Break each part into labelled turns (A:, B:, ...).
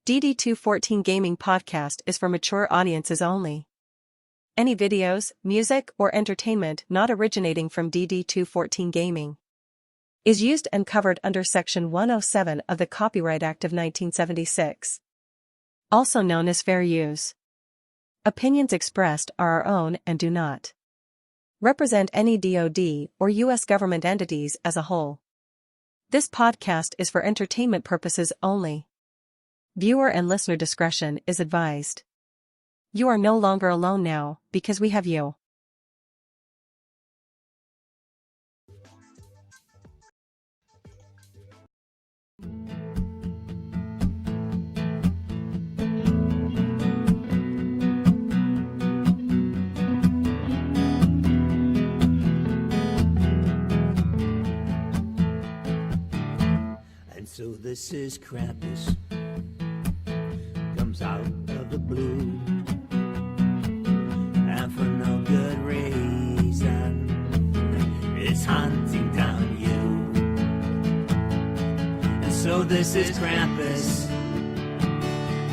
A: DD214 Gaming Podcast is for mature audiences only. Any videos, music, or entertainment not originating from DD214 Gaming is used and covered under Section 107 of the Copyright Act of 1976, also known as fair use. Opinions expressed are our own and do not represent any DoD or U.S. government entities as a whole. This podcast is for entertainment purposes only. Viewer and listener discretion is advised. You are no longer alone now, because we have you.
B: And so this is Krampus, comes out of the blue, and for no good reason, it's hunting down you. And so this is Krampus,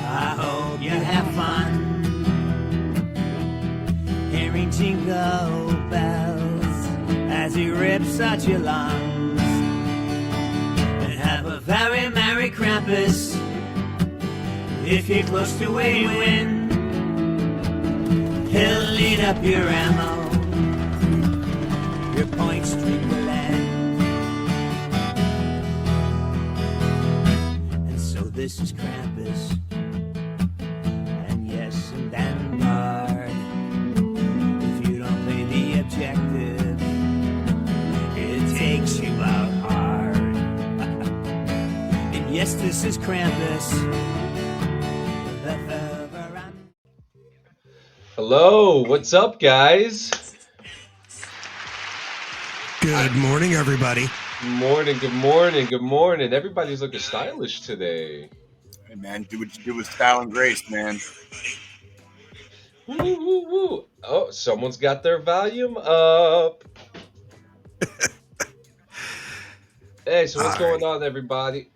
B: I hope you have fun, hearing jingle bells as he rips at your lungs. And have a very merry Krampus if you're close to a win. He'll lead up your ammo, your point streak will end. And so this is Krampus, and yes, and then guard. If you don't play the objective, it takes you out hard. And yes, this is Krampus.
C: Hello, what's up, guys?
D: Good morning, everybody.
C: Good morning, good morning, good morning. Everybody's looking stylish today.
E: Hey, man, do what you do with style and grace, man.
C: Woo, woo, woo. Oh, someone's got their volume up. Hey, so what's going on, everybody?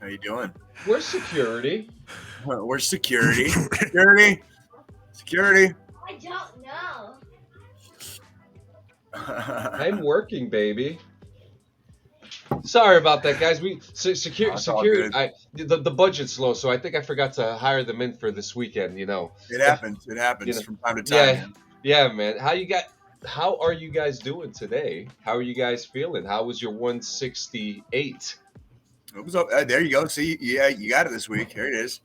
E: How you doing?
C: Where's security?
E: Where's security? Security? Security?
F: I don't know.
C: I'm working, baby. Sorry about that, guys. Security. The budget's low, so I think I forgot to hire them in for this weekend. You know,
E: it happens. It happens
C: you know,
E: from time to time.
C: Yeah, man. How are you guys doing today? How are you guys feeling? How was your 168?
E: It was there. You go. See, yeah, you got it this week. Here it is.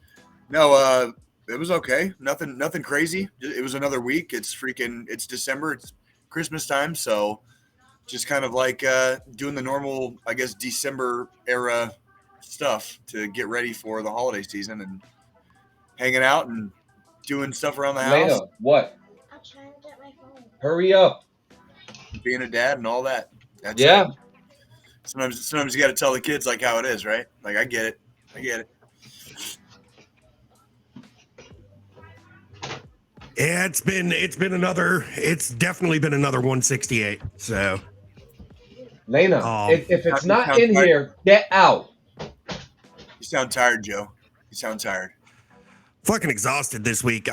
E: No, it was okay. Nothing crazy. It was another week. It's December. It's Christmas time, so just kind of like doing the normal, I guess, December era stuff to get ready for the holiday season and hanging out and doing stuff around the house.
C: Lena, what?
F: I'm trying to get my phone.
C: Hurry up.
E: Being a dad and all that. That's
C: yeah.
E: It. Sometimes you got to tell the kids like how it is, right? Like I get it.
D: Yeah, it's definitely been another 168. So,
C: Lena, if it's not in here, get out.
E: You sound tired, Joe. You sound tired.
D: Fucking exhausted this week.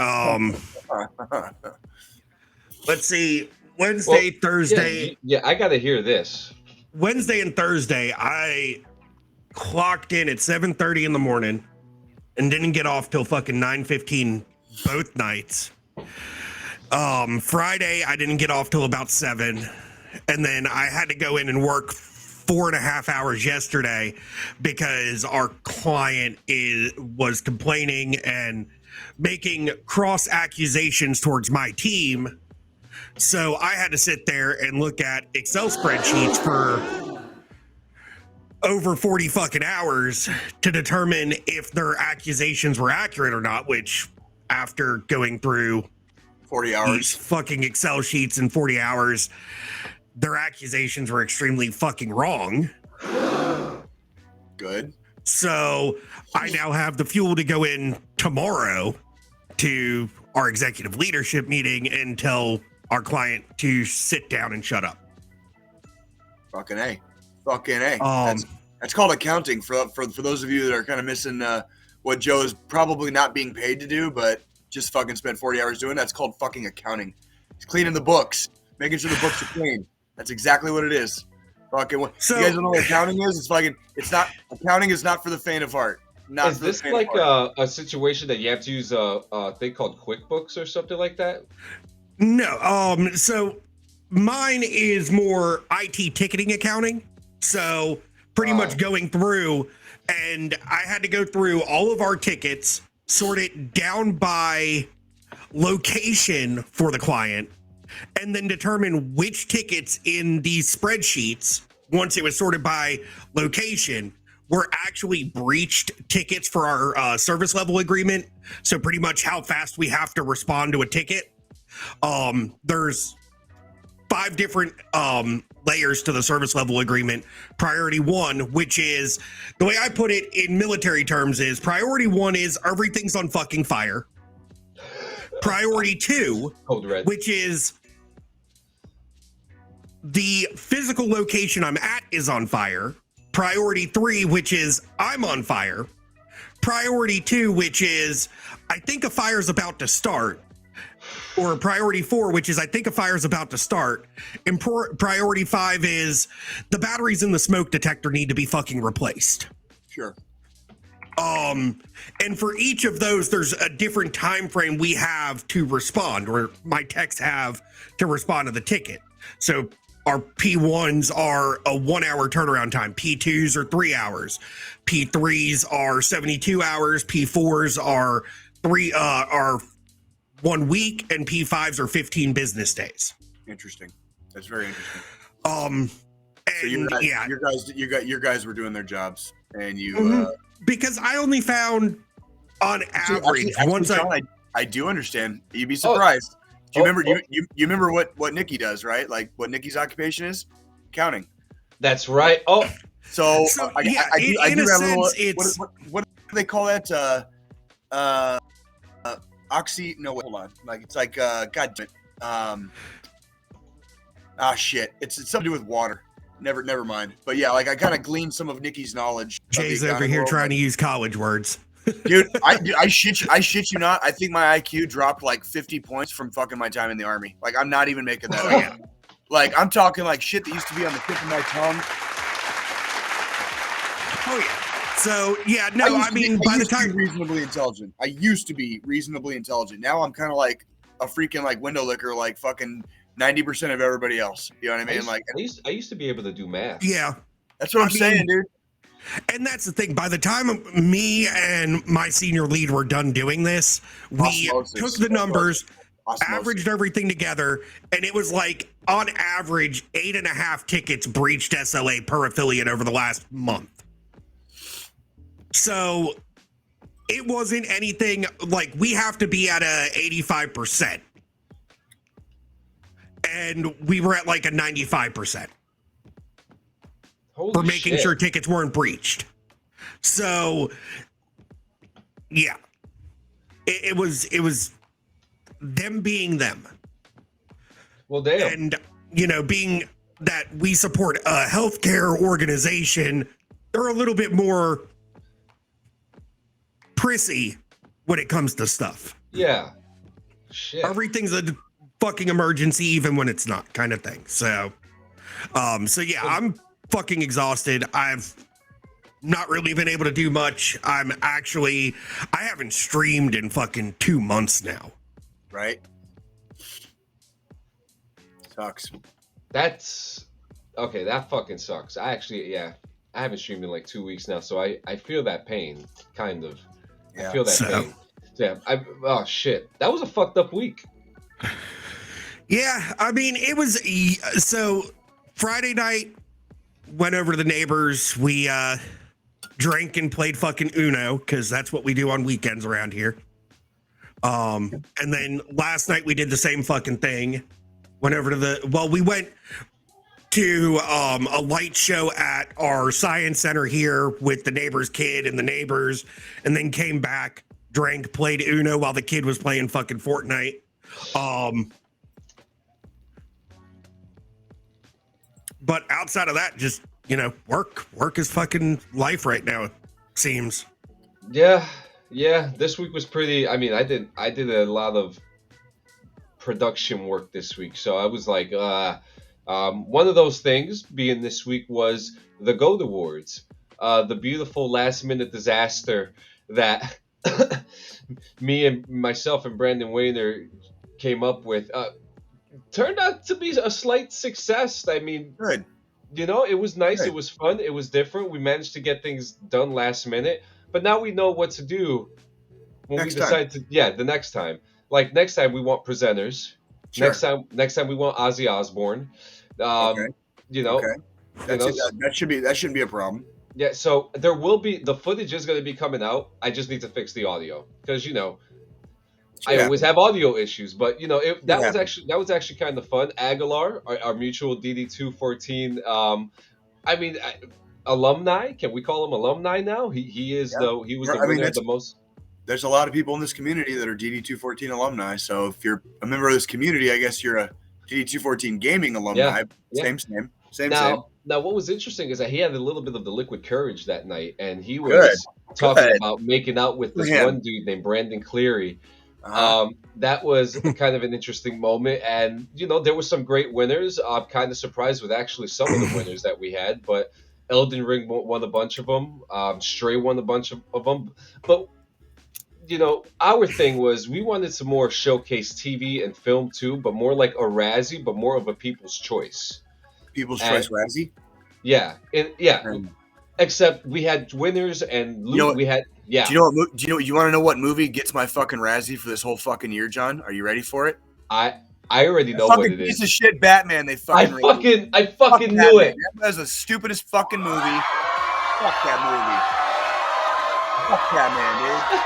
D: Let's see. Wednesday, Thursday.
C: Yeah, I got to hear this.
D: Wednesday and Thursday, I clocked in at 7:30 in the morning and didn't get off till fucking 9:15 both nights. Friday, I didn't get off till about 7, and then I had to go in and work 4.5 hours yesterday because our client was complaining and making cross accusations towards my team. So I had to sit there and look at Excel spreadsheets for over 40 fucking hours to determine if their accusations were accurate or not, which after going through
E: 40 hours
D: these fucking Excel sheets in 40 hours, their accusations were extremely fucking wrong.
E: Good.
D: So I now have the fuel to go in tomorrow to our executive leadership meeting and tell our client to sit down and shut up.
E: Fucking A. That's called accounting for those of you that are kind of missing what Joe is probably not being paid to do, but just fucking spent 40 hours doing. That's called fucking accounting. He's cleaning the books, making sure the books are clean. That's exactly what it is. Fucking.
D: So,
E: you guys don't know what accounting is? It's fucking. It's not. Accounting is not for the faint of heart. Not
C: Is
E: for the
C: this
E: faint
C: like
E: of heart.
C: a situation that you have to use a thing called QuickBooks or something like that?
D: no, so mine is more IT ticketing accounting. So pretty much going through, and I had to go through all of our tickets, sort it down by location for the client, and then determine which tickets in these spreadsheets, once it was sorted by location, were actually breached tickets for our service level agreement. So pretty much how fast we have to respond to a ticket. There's 5 different layers to the service level agreement. Priority 1, which is, the way I put it in military terms, is priority 1 is everything's on fucking fire. Priority 2,
C: Code red.
D: which is the physical location I'm at is on fire. Priority 3, which is I'm on fire. Priority 2, which is I think a fire's about to start. Or priority 4, which is I think a fire's about to start. And priority 5 is the batteries in the smoke detector need to be fucking replaced.
E: Sure.
D: And for each of those, there's a different time frame we have to respond, or my techs have to respond to the ticket. So our P1s are a 1 hour turnaround time. P2s are 3 hours. P3s are 72 hours. P4s are 1 week, and P5s are 15 business days.
E: Interesting. That's very interesting.
D: And
E: So your guys were doing their jobs, and you.
D: Because I only found on average
E: Sean, I do understand. You'd be surprised. Do you remember? You remember what Nikki does, right? Like what Nikki's occupation is? Accounting.
C: That's right. Oh,
E: So I do have a little.
D: it's
E: What do they call that? Oxy. No, wait, hold on. Like it's like God damn it. Shit. It's something to do with water. Never mind. But yeah, like I kind of gleaned some of Nikki's knowledge.
D: Jay's over here trying to use college words.
E: Dude, I shit you not. I think my IQ dropped like 50 points from fucking my time in the army. Like I'm not even making that up. Like I'm talking like shit that used to be on the tip of my tongue.
D: Oh yeah. So yeah, no, I mean by the time
E: reasonably intelligent. I used to be reasonably intelligent. Now I'm kind of like a freaking like window licker, like fucking 90% of everybody else. You know what I mean?
C: I used to be able to do math.
D: yeah.
E: That's what I'm saying, dude.
D: And that's the thing. By the time me and my senior lead were done doing this, we took the numbers, averaged everything together, and it was like on average 8.5 tickets breached SLA per affiliate over the last month. So it wasn't anything like we have to be at a 85%. And we were at like a 95%.
C: Holy
D: for making
C: shit.
D: sure tickets weren't breached. So yeah, it was them being them.
C: Well, damn.
D: And being that we support a healthcare organization, they're a little bit more prissy when it comes to stuff.
C: Yeah. Shit.
D: Everything's a fucking emergency, even when it's not, kind of thing. So yeah, I'm fucking exhausted. I've not really been able to do much. I haven't streamed in fucking 2 months now.
E: Right? Sucks.
C: That's okay. That fucking sucks. I haven't streamed in like 2 weeks now, so I feel that pain, kind of.
E: Yeah.
C: I feel that pain. Yeah. Oh shit. That was a fucked up week.
D: Yeah, I mean, it was so Friday night, went over to the neighbors. We drank and played fucking Uno, because that's what we do on weekends around here. And then last night we did the same fucking thing. Went over to we went to a light show at our science center here with the neighbor's kid and the neighbors, and then came back, drank, played Uno while the kid was playing fucking Fortnite. But outside of that, just, work is fucking life right now, it seems.
C: Yeah. Yeah, this week was pretty. I mean, I did a lot of production work this week, so I was like, one of those things being this week was the Goat Awards, the beautiful last minute disaster that me and myself and Brandon Wayner came up with. Turned out to be a slight success. I mean,
E: Good.
C: it was nice. It
E: Good.
C: was fun. It was different. We managed to get things done last minute, but now we know what to do when
E: Next
C: we
E: time.
C: decide to. Yeah, the next time. Like next time, we want presenters.
E: Sure.
C: Next time we want Ozzy Osbourne.
E: Okay.
C: You know,
E: Okay. That's it. That shouldn't be a problem.
C: yeah. So there will be the footage is going to be coming out. I just need to fix the audio because I
E: Yeah.
C: always have audio issues, but that
E: Yeah.
C: was actually kind of fun. Aguilar, our mutual DD214, alumni. Can we call him alumni now? He is
E: Yeah.
C: he was the
E: I mean,
C: winner of the most.
E: There's a lot of people in this community that are DD214 alumni. So if you're a member of this community, I guess you're a DD214 gaming alumni.
C: Yeah.
E: Same.
C: Now, what was interesting is that he had a little bit of the liquid courage that night, and he
E: Good.
C: was talking
E: Good.
C: about making out with
E: For
C: this
E: him.
C: one dude named Brandon Cleary.
E: Uh-huh.
C: That was kind of an interesting moment, and there were some great winners. I'm kind of surprised with actually some of the winners that we had, but Elden Ring won a bunch of them. Stray won a bunch of them, but our thing was we wanted to more showcase TV and film too, but more like a Razzie, but more of a People's Choice.
E: People's
C: And-
E: Choice Razzie.
C: Yeah,
E: Um,
C: except we had winners and
E: You know what-
C: we had yeah.
E: Do you know? You want to know what movie gets my fucking Razzie for this whole fucking year, John? Are you ready for it?
C: I already know
E: Fucking
C: what it
E: piece
C: is.
E: of shit, Batman. They
C: I
E: fucking. rated.
C: fucking
E: Fuck
C: knew
E: Batman.
C: it.
E: That was the stupidest fucking movie. Fuck that movie. Fuck that man, dude.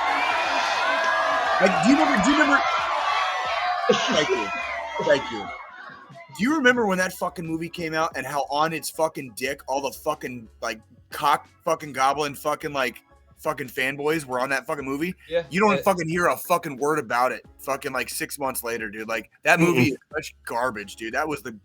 E: Like, do you remember? Thank you. Do you remember when that fucking movie came out and how on its fucking dick all the fucking like cock fucking goblin fucking fanboys were on that fucking movie?
C: Yeah.
E: You don't fucking hear a fucking word about it fucking like 6 months later, dude. Like that movie is such garbage, dude. That was the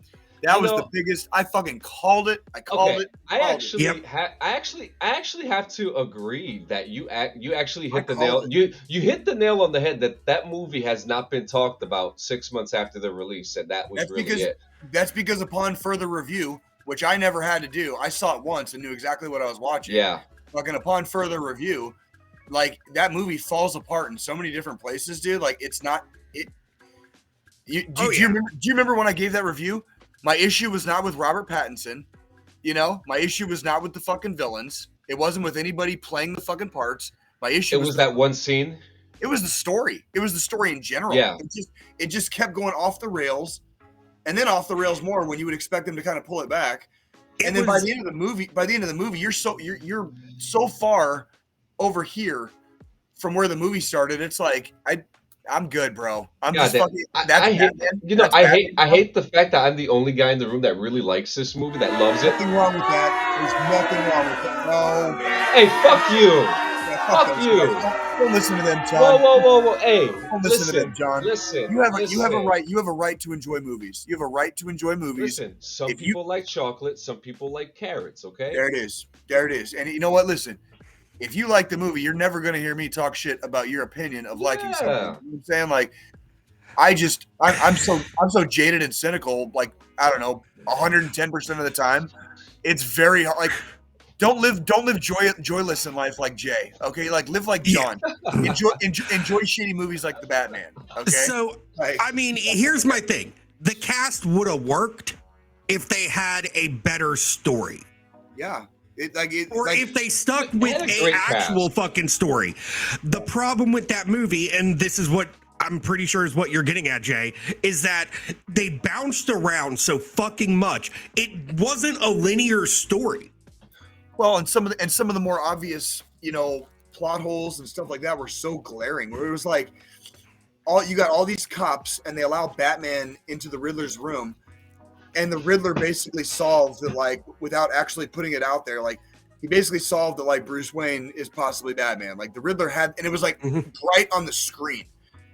E: biggest. I fucking called it. I called it.
C: I actually
D: Yep.
C: I actually have to agree that you actually hit the
E: called
C: nail. You hit the nail on the head that movie has not been talked about 6 months after the release, and that was it.
E: That's because upon further review, which I never had to do, I saw it once and knew exactly what I was watching.
C: Yeah.
E: Fucking upon further review, like that movie falls apart in so many different places, dude. Like it's not it. Do you remember when I gave that review? My issue was not with Robert Pattinson. My issue was not with the fucking villains. It wasn't with anybody playing the fucking parts. My issue
C: It was that one scene.
E: It was the story. It was the story in general.
C: Yeah.
E: It just kept going off the rails, and then off the rails more when you would expect them to kind of pull it back. And then by the end of the movie, you're so far over here from where the movie started. It's like I'm good, bro. I'm just fucking.
C: I hate the fact that I'm the only guy in the room that really likes this movie, that loves it.
E: Nothing wrong with that. There's nothing wrong with it. No.
C: Hey, fuck you.
E: Yeah,
C: Fuck
E: those
C: you.
E: guys. Don't listen to them, John.
C: Whoa. Hey,
E: Don't listen to them, John.
C: Listen.
E: You have a right. You have a right to enjoy movies. You have a right to enjoy movies.
C: Listen, some people like chocolate, some people like carrots, okay?
E: There it is. And you know what? Listen, if you like the movie, you're never going to hear me talk shit about your opinion of liking something. You know what I'm saying? Like, I'm so jaded and cynical. Like, I don't know, 110% of the time, it's very hard. Like, don't live joyless in life like Jay. Okay, like live like John. Enjoy shitty movies like The Batman. Okay.
D: So I mean, here's my thing: the cast would have worked if they had a better story.
E: Yeah.
D: If they stuck with
C: a
D: actual fucking story. The problem with that movie, and this is what I'm pretty sure is what you're getting at, Jay, is that they bounced around so fucking much. It wasn't a linear story.
E: Well, and some of the more obvious, plot holes and stuff like that were so glaring. Where it was like, you got all these cops, and they allow Batman into the Riddler's room, and the Riddler basically solves it, like, without actually putting it out there. Like, he basically solved that, like, Bruce Wayne is possibly Batman. Like, the Riddler had, and it was like right on the screen.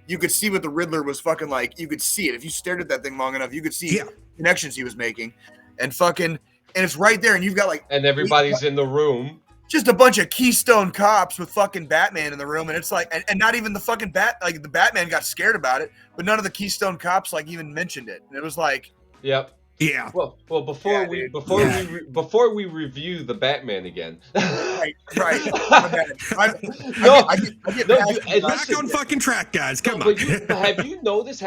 E: You could see what the Riddler was fucking like. You could see it if you stared at that thing long enough. You could see connections he was making, and it's right there. And you've got like,
C: and everybody's in the room.
E: just a bunch of Keystone cops with fucking Batman in the room, and it's like, and not even the fucking the Batman got scared about it, but none of the Keystone cops like even mentioned it, and it was like,
C: Yep.
D: Yeah.
C: Well, before we review the Batman again.
E: right. My bad.
C: No,
E: I get
C: no,
E: past
C: you-
E: it.
D: Back on fucking track, guys. Come
C: No,
D: on.
C: but have you noticed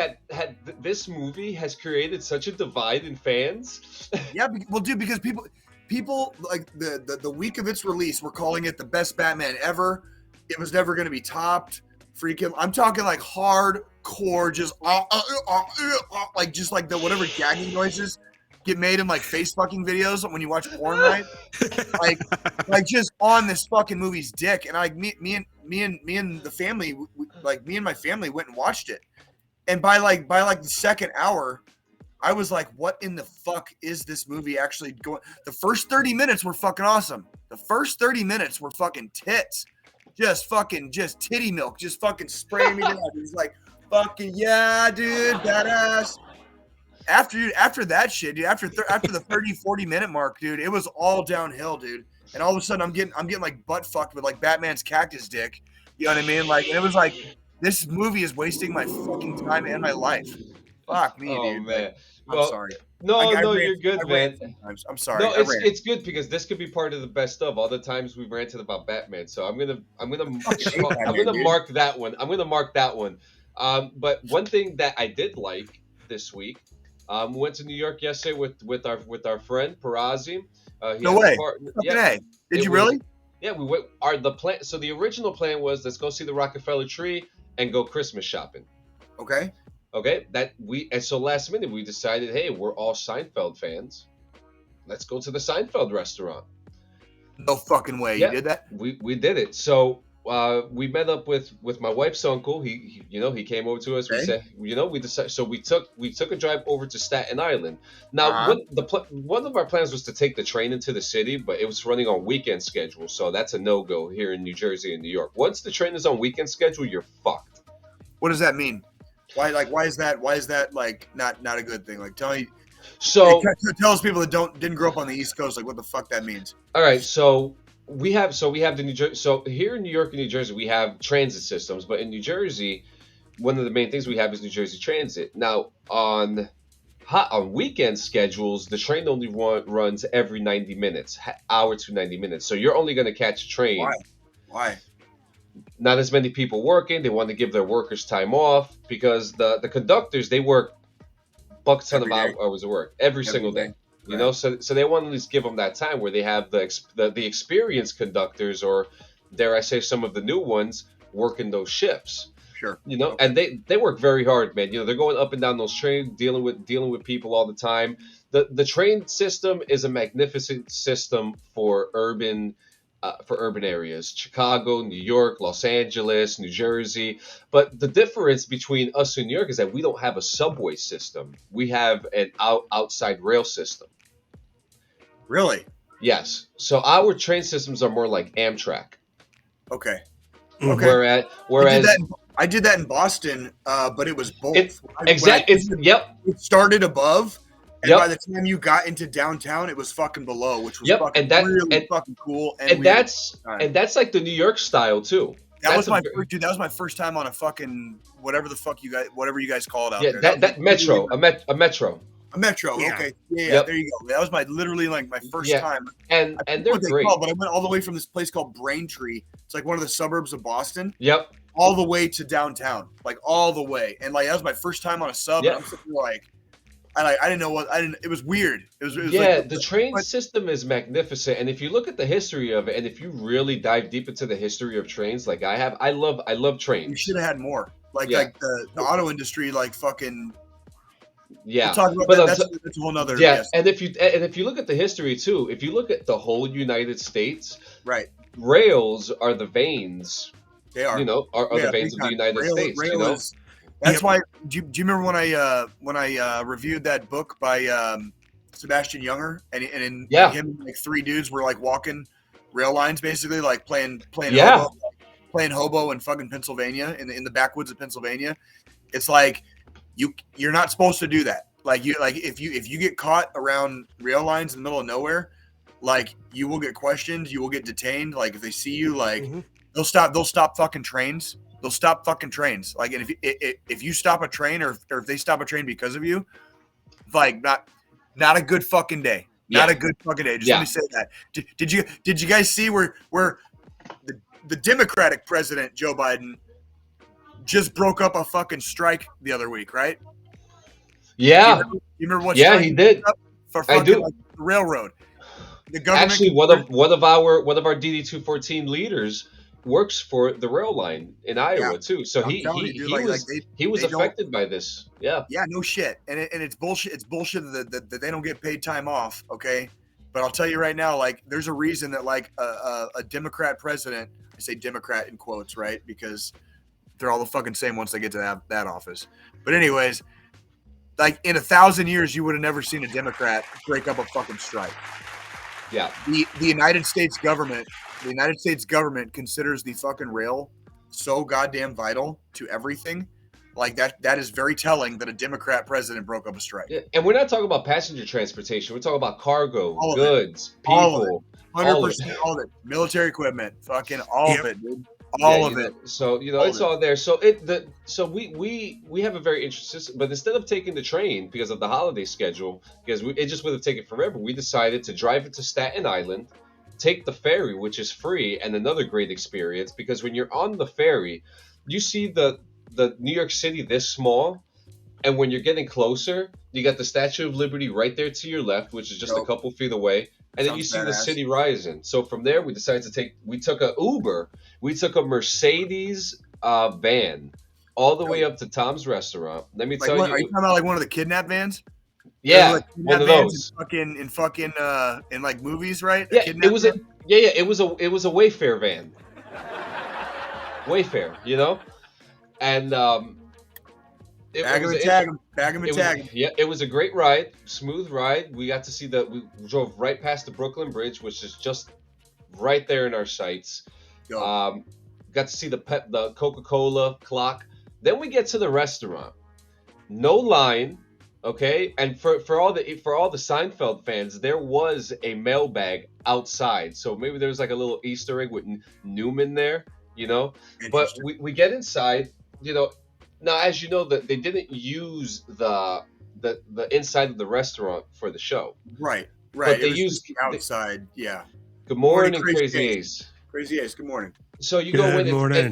C: this movie has created such a divide in fans?
E: Yeah, well, dude, because people like the week of its release were calling it the best Batman ever. It was never going to be topped. Freaking, I'm talking like hardcore, just like just like the whatever gagging noises get made in like face fucking videos when you watch porn, right? like just on this fucking movie's dick. And like me and the family, like me and my family went and watched it. And by the second hour, I was like, what in the fuck is this movie actually going? The first 30 minutes were fucking awesome. The first 30 minutes were fucking tits. Just titty milk. Just fucking spraying me down. He's like, fucking yeah, dude, badass. After that shit, dude, after the 30, 40 minute mark, dude, it was all downhill, dude. And all of a sudden I'm getting like butt fucked with like Batman's cactus dick. You know what I mean? Like, and it was like, this movie is wasting my fucking time and my life. Fuck me,
C: Oh
E: dude.
C: man.
E: Like, I'm
C: Well,
E: sorry.
C: No,
E: I
C: no,
E: rant-
C: you're good,
E: I
C: man.
E: rant sometimes. I'm sorry.
C: No,
E: I rant.
C: it's good because this could be part of the best of all the times we've ranted about Batman. So I'm gonna
E: Batman,
C: mark that one. I'm gonna mark that one. But one thing that I did like this week, we went to New York yesterday with our friend Perazzi.
E: No way.
C: Yeah,
E: Hey, did
C: it
E: you
C: was-
E: really?
C: Yeah, we went. The plan. So the original plan was let's go see the Rockefeller tree and go Christmas shopping.
E: Okay.
C: Okay, and so last minute we decided, hey, we're all Seinfeld fans. Let's go to the Seinfeld restaurant.
E: No fucking way.
C: Yeah.
E: You did that?
C: We did it. So we met up with my wife's uncle. He came over to us.
E: Okay.
C: We said, we decided. So we took a drive over to Staten Island. Now,
E: Uh-huh.
C: one of our plans was to take the train into the city, but it was running on weekend schedule, so that's a no go here in New Jersey and New York. Once the train is on weekend schedule, you're fucked.
E: What does that mean? Why is that like not a good thing? Like tell us people that didn't grow up on the East Coast, like what the fuck that means.
C: All right, so we have the New Jersey. So here in New York and New Jersey, we have transit systems, but in New Jersey, one of the main things we have is New Jersey Transit. Now on weekend schedules, the train only runs every 90 minutes, hour to 90 minutes. So you're only going to catch a train.
E: Why?
C: Not as many people working. They want to give their workers time off because the conductors, they work buck ton of hours of work every single day. You know, so they want to at least give them that time where they have the experienced conductors, or dare I say some of the new ones, working those shifts.
E: Sure.
C: You know, and they work very hard, man. You know, they're going up and down those trains, dealing with people all the time. The train system is a magnificent system for urban areas, Chicago, New York, Los Angeles, New Jersey. But the difference between us and New York is that we don't have a subway system. We have an outside rail system.
E: Really?
C: Yes. So our train systems are more like Amtrak.
E: Okay.
C: Whereas
E: I did that in Boston, but it was both.
C: It
E: started above, and
C: Yep.
E: by the time you got into downtown, it was fucking below, which was
C: Yep,
E: fucking
C: and that-
E: really
C: and-
E: fucking cool.
C: and that's like the New York style too.
E: That was my first time on a fucking whatever you guys call it out
C: Yeah,
E: there.
C: that metro, a metro.
E: A metro.
D: Yeah.
E: Okay. Yeah.
C: Yep.
E: There you go. That was literally my first
C: Yeah.
E: time.
C: And
E: I forget
C: they're
E: what they
C: great.
E: call it, but I went all the way from this place called Braintree. It's like one of the suburbs of Boston,
C: Yep.
E: all the way to downtown, like all the way. And like that was my first time on a sub.
C: Yeah.
E: And I'm sitting there like, I didn't know it was weird. It was
C: Yeah,
E: like,
C: the train system is magnificent, and if you look at the history of it, and if you really dive deep into the history of trains, like I have, I love
E: you
C: trains.
E: should have had more. Like
C: Yeah.
E: like the auto industry, like fucking.
C: Yeah,
E: We'll talk about
C: but
E: that. That's a whole nother.
C: yeah,
E: Yes.
C: and if you look at the history too, if you look at the whole United States,
E: Right.
C: rails are the veins.
E: They are.
C: You know, are the veins of the United States.
E: Rail
C: You know,
E: that's
D: Yep.
E: why. Do you remember when I reviewed that book by Sebastian Younger and him and like three dudes were like walking rail lines basically like playing hobo in fucking Pennsylvania in the backwoods of Pennsylvania. It's like you're not supposed to do that. Like if you get caught around rail lines in the middle of nowhere, like you will get questioned, you will get detained. Like if they see you, like
D: Mhm.
E: they'll stop fucking trains. They'll stop fucking trains. Like, and if you stop a train or if they stop a train because of you, like not a good fucking day. Not
C: Yeah.
E: a good fucking day. Just
C: Yeah.
E: let me say that. Did you guys see where the Democratic president Joe Biden just broke up a fucking strike the other week, right?
C: Yeah.
E: You remember what
C: Yeah,
E: strike
C: he did.
E: broke up? For
C: I
E: fucking
C: do.
E: like the railroad. The government
C: Actually, one of our DD-214 leaders works for the rail line in
E: yeah,
C: Iowa too. So
E: I'm telling you, dude.
C: he
E: Like
C: he was
E: they don't.
C: affected by this. Yeah.
E: Yeah, no shit. And it's bullshit. It's bullshit that they don't get paid time off. Okay, but I'll tell you right now, like there's a reason that like a Democrat president, I say Democrat in quotes, right? Because they're all the fucking same once they get to that office. But anyways, like in 1,000 years, you would have never seen a Democrat break up a fucking strike.
C: Yeah.
E: The United States government considers the fucking rail so goddamn vital to everything. Like that is very telling that a Democrat president broke up a strike.
C: Yeah, and we're not talking about passenger transportation. We're talking about cargo,
E: All of it.
C: goods,
E: All of it.
C: people,
E: 100% all of it. Military equipment, fucking all
D: Yep.
E: of it, dude.
C: Yeah,
E: All of it.
C: So
E: All
C: it's
E: of it.
C: all there. So we have a very interesting. But instead of taking the train because of the holiday schedule, because it just would have taken forever, we decided to drive it to Staten Island, take the ferry, which is free and another great experience. Because when you're on the ferry, you see the New York City this small, and when you're getting closer, you got the Statue of Liberty right there to your left, which is just a
E: Dope.
C: couple feet away. And then you
E: Sounds
C: see the
E: badass.
C: city rising. So from there, we decided we took a Uber. We took a Mercedes van all the way up to Tom's restaurant. Let me
E: Like
C: tell
E: what,
C: you.
E: are you talking about like one of the kidnap vans?
C: Yeah,
E: Like
C: one
E: kidnap
C: of
E: vans
C: those.
E: in like movies, right?
C: Yeah,
E: kidnap
C: it was
E: van?
C: it was a Wayfair van. Wayfair, and
E: Bag 'em and tag 'em. Bag 'em and tag 'em.
C: Yeah, it was a great ride, smooth ride. We got to see we drove right past the Brooklyn Bridge, which is just right there in our sights.
E: Go.
C: Got to see the Coca-Cola clock. Then we get to the restaurant. No line, okay? And for all the Seinfeld fans, there was a mailbag outside. So maybe there's like a little Easter egg with Newman there, But we get inside, Now, as you know, that they didn't use the inside of the restaurant for the show.
E: Right.
C: But they
E: It was
C: used
E: just outside. Yeah.
C: Good morning,
E: Morning, Crazy
C: Crazy
E: Ace.
C: Ace.
E: Crazy Ace. Good morning.
C: So you go
D: Good
C: in
D: morning.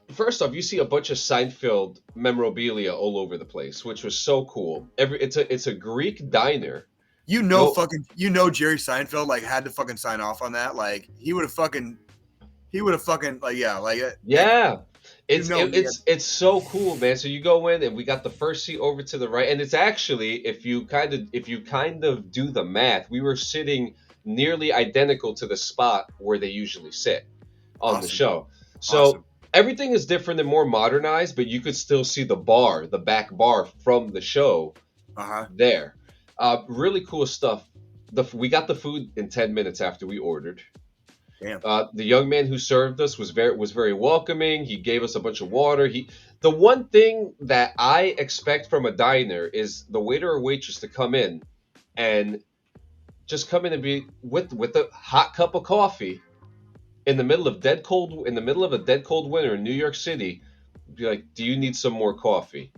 C: and first off, you see a bunch of Seinfeld memorabilia all over the place, which was so cool. It's a Greek diner.
E: You know Jerry Seinfeld like had to fucking sign off on that. Like he would have fucking like yeah, like
C: Yeah.
E: You know,
C: It's so cool, man. So you go in and we got the first seat over to the right, and it's actually if you kind of do the math, we were sitting nearly identical to the spot where they usually sit on the show. So
E: Awesome.
C: everything is different and more modernized, but you could still see the back bar from the show there. Really cool stuff. We got the food in 10 minutes after we ordered.
E: Damn.
C: The young man who served us was very welcoming. He gave us a bunch of water. The one thing that I expect from a diner is the waiter or waitress to come in and just come in and be with a hot cup of coffee in the middle of a dead cold winter in New York City. Be like, do you need some more coffee?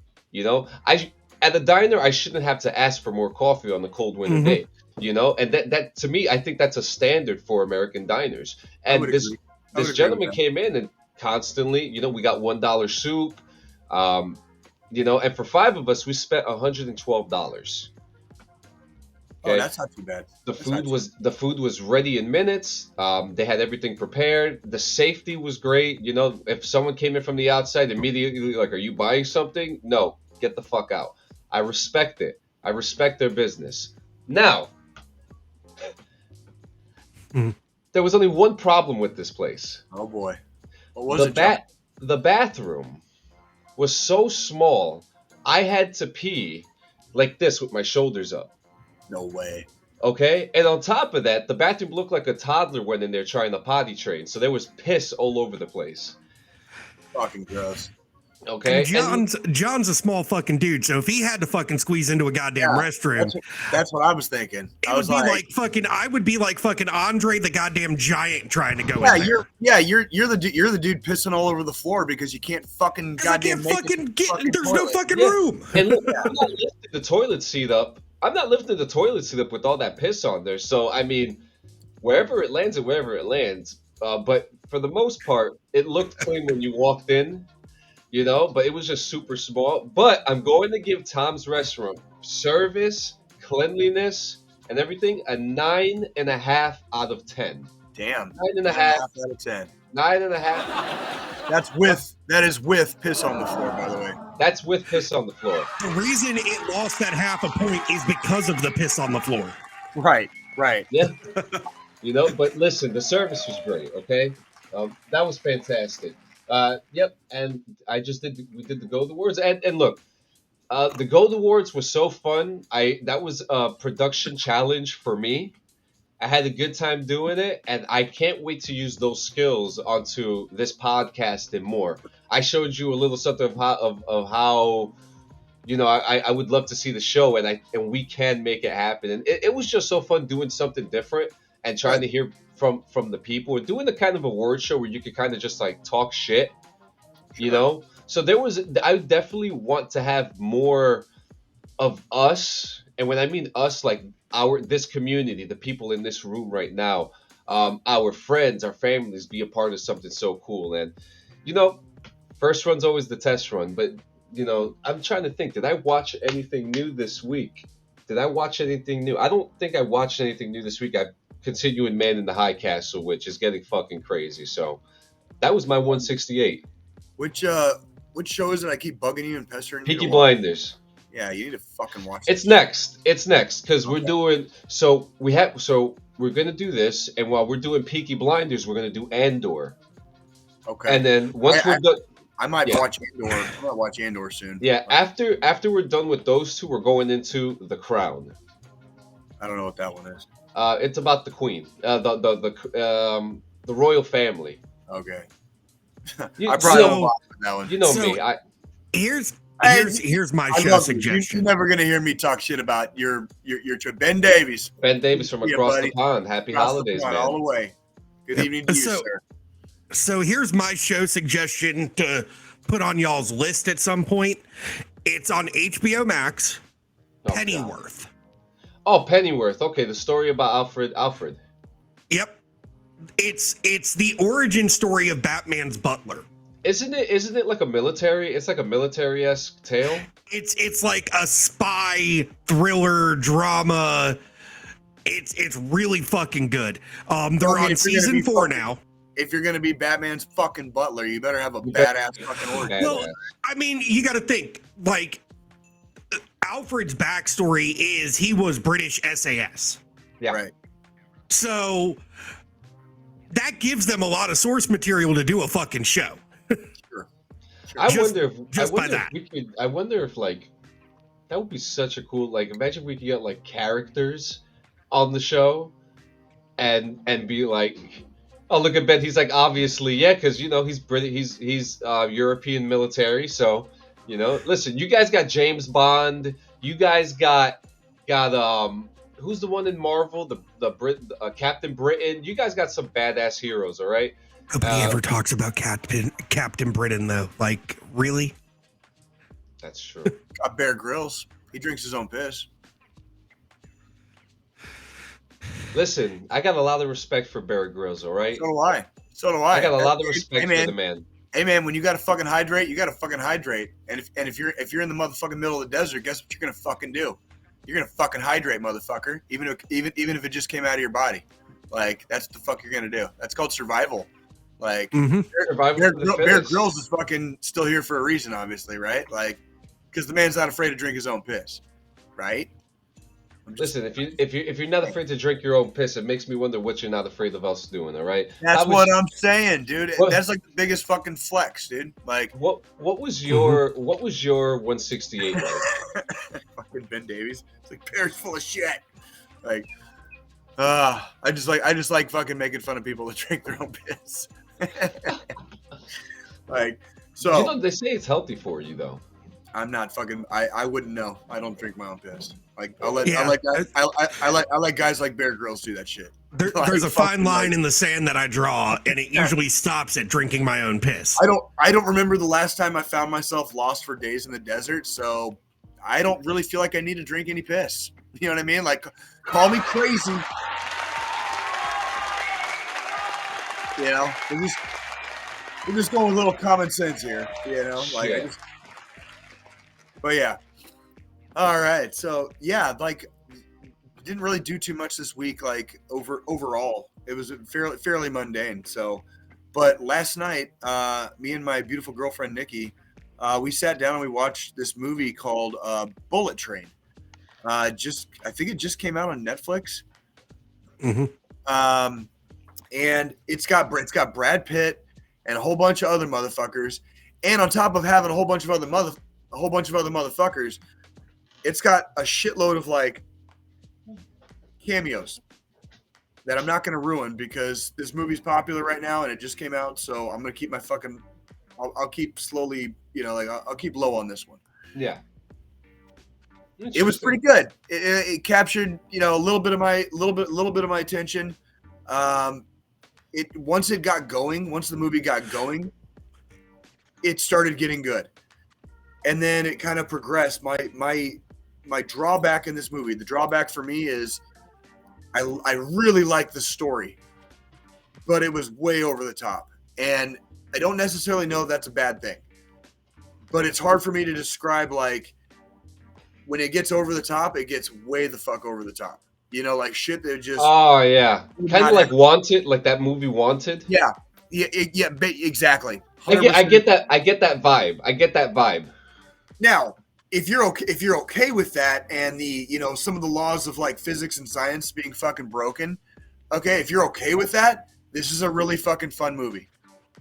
C: At the diner, I shouldn't have to ask for more coffee on the cold winter day. And that to me, I think that's a standard for American diners. And this gentleman came in and constantly, we got $1 soup, and for 5 of us, we spent $112.
E: Okay? Oh, that's not too bad.
C: The food was ready in minutes. They had everything prepared. The safety was great. If someone came in from the outside, immediately like, "Are you buying something?" No, get the fuck out. I respect it. I respect their business. Now, there was only one problem with this place.
E: Oh boy. What was it, John?
C: The bathroom was so small, I had to pee like this with my shoulders up.
E: No way.
C: Okay? And on top of that, the bathroom looked like a toddler went in there trying to potty train. So there was piss all over the place.
E: Fucking gross.
C: Okay,
D: And John's a small fucking dude, so if he had to fucking squeeze into a goddamn restroom,
E: that's what I was thinking.
D: it would be like fucking. I would be like fucking Andre the goddamn giant trying to go in there.
E: You're the dude pissing all over the floor because you can't fucking goddamn make
D: fucking
E: it
D: get.
E: fucking
D: There's
E: toilet.
D: no fucking
C: Yeah.
D: room.
C: And look, I'm not lifting the toilet seat up. I'm not lifting the toilet seat up with all that piss on there. So I mean, wherever it lands, but for the most part, it looked clean when you walked in. You know, but it was just super small. But I'm going to give Tom's Restaurant service, cleanliness, and everything a 9.5 out of 10.
E: Damn.
C: 9.5
E: out of 10.
C: 9.5.
E: That is with piss on the floor, by the way.
C: That's with piss on the floor.
D: The reason it lost that half a point is because of the piss on the floor.
E: Right.
C: Yeah. You know, but listen, the service was great. Okay, that was fantastic. Yep, and we did the Gold Awards, and look, the Gold Awards was so fun. That was a production challenge for me. I had a good time doing it, and I can't wait to use those skills onto this podcast and more. I showed you a little something of how you know I would love to see the show, and we can make it happen. And it was just so fun doing something different and trying to hear from the people and doing the kind of award show where you could kind of just like talk shit, you know. So I definitely want to have more of us, and when I mean us, like this community, the people in this room right now, our friends, our families, be a part of something so cool. And you know, first run's always the test run, but you know, I'm trying to think, did I watch anything new this week? Did I watch anything new? I don't think I watched anything new this week. I continue in Man in the High Castle, which is getting fucking crazy. So that was my 168.
E: Which show is it? I keep bugging you and pestering you.
C: Peaky Blinders.
E: Yeah, you need to fucking watch
C: It's next because we're doing we're gonna do this, and while we're doing Peaky Blinders, we're gonna do Andor.
E: Okay.
C: And then once we're done,
E: I might watch Andor. I might watch Andor soon.
C: yeah. After we're done with those two, we're going into The Crown.
E: I don't know what that one is.
C: It's about the Queen, the royal family.
E: Okay.
C: You,
E: I probably
C: you
E: won't
C: know,
E: watch that one.
C: you know me.
D: Here's my show suggestion.
E: You're never gonna hear me talk shit about your trip. Ben Davies.
C: Ben Davis from across the pond. Happy
E: Across
C: holidays,
E: the pond,
C: man.
E: all the way. Good evening to you, sir.
D: So here's my show suggestion to put on y'all's list at some point. It's on HBO Max.
C: Oh,
D: Pennyworth.
C: God. Oh, Pennyworth. Okay, the story about Alfred.
D: Yep. It's the origin story of Batman's butler.
C: Isn't it like a military? It's like a military-esque tale.
D: It's like a spy thriller drama. It's really fucking good. They're on season 4 now.
E: If you're gonna be Batman's fucking butler, you better have a badass fucking origin.
D: Well, I mean, you got to think like Alfred's backstory is he was British SAS.
C: Yeah.
E: Right.
D: So that gives them a lot of source material to do a fucking show.
E: Sure.
C: I wonder if like that would be such a cool, like, imagine if we could get like characters on the show and be like, oh, look at Ben, he's like, obviously, yeah, because you know he's British, he's European military, so you know, listen, you guys got James Bond, you guys got who's the one in Marvel, the Captain Britain, you guys got some badass heroes, all right?
D: Nobody ever talks about Captain Britain though. Like, really?
C: That's true.
E: Got Bear Grylls. He drinks his own piss.
C: Listen, I got a lot of respect for Bear Grylls, all right?
E: So do I.
C: I got a lot of respect for the man.
E: Hey man, when you gotta fucking hydrate, you gotta fucking hydrate. And if you're in the motherfucking middle of the desert, guess what you're gonna fucking do? You're gonna fucking hydrate, motherfucker. Even if it just came out of your body. Like, that's the fuck you're gonna do. That's called survival. Like, Bear Grylls is fucking still here for a reason, obviously, right? Like, because the man's not afraid to drink his own piss, right?
C: Listen, if you're not afraid to drink your own piss, it makes me wonder what you're not afraid of us doing. All right,
E: that's what I'm saying, dude. That's like the biggest fucking flex, dude. Like,
C: what was your 168 like?
E: Fucking Ben Davies. It's like, Bear's full of shit. Like, I just like fucking making fun of people that drink their own piss. Like, So
C: they say it's healthy for you though.
E: I'm not fucking. I wouldn't know. I don't drink my own piss. Like I let
D: Yeah.
E: I like guys like Bear Grylls do that shit.
D: There's a fine
E: fucking,
D: line in the sand that I draw, and it usually stops at drinking my own piss.
E: I don't remember the last time I found myself lost for days in the desert, so I don't really feel like I need to drink any piss. You know what I mean? Like, call me crazy. You know, we're just going with a little common sense here. You know, like, but yeah. All right, so yeah, like, didn't really do too much this week. Like overall, it was fairly mundane. So, but last night, me and my beautiful girlfriend Nikki, we sat down and we watched this movie called Bullet Train. I think it just came out on Netflix.
D: Mm-hmm.
E: And it's got Brad Pitt and a whole bunch of other motherfuckers, and on top of having a whole bunch of other motherfuckers, it's got a shitload of like cameos that I'm not going to ruin because this movie's popular right now and it just came out. So I'm going to keep my fucking, I'll keep slowly, you know, like I'll keep low on this one.
C: Yeah.
E: It was pretty good. It captured, you know, a little bit of my attention. Once the movie got going, it started getting good. And then it kind of progressed. My drawback in this movie, the drawback for me is I really like the story, but it was way over the top. And I don't necessarily know if that's a bad thing, but it's hard for me to describe, like, when it gets over the top, it gets way the fuck over the top. You know, like shit that just...
C: Oh, yeah. Kind of like Wanted, like that movie Wanted.
E: Yeah. Exactly.
C: I get that vibe.
E: Now, if you're okay with that and the, you know, some of the laws of like physics and science being fucking broken, okay, if you're okay with that, this is a really fucking fun movie.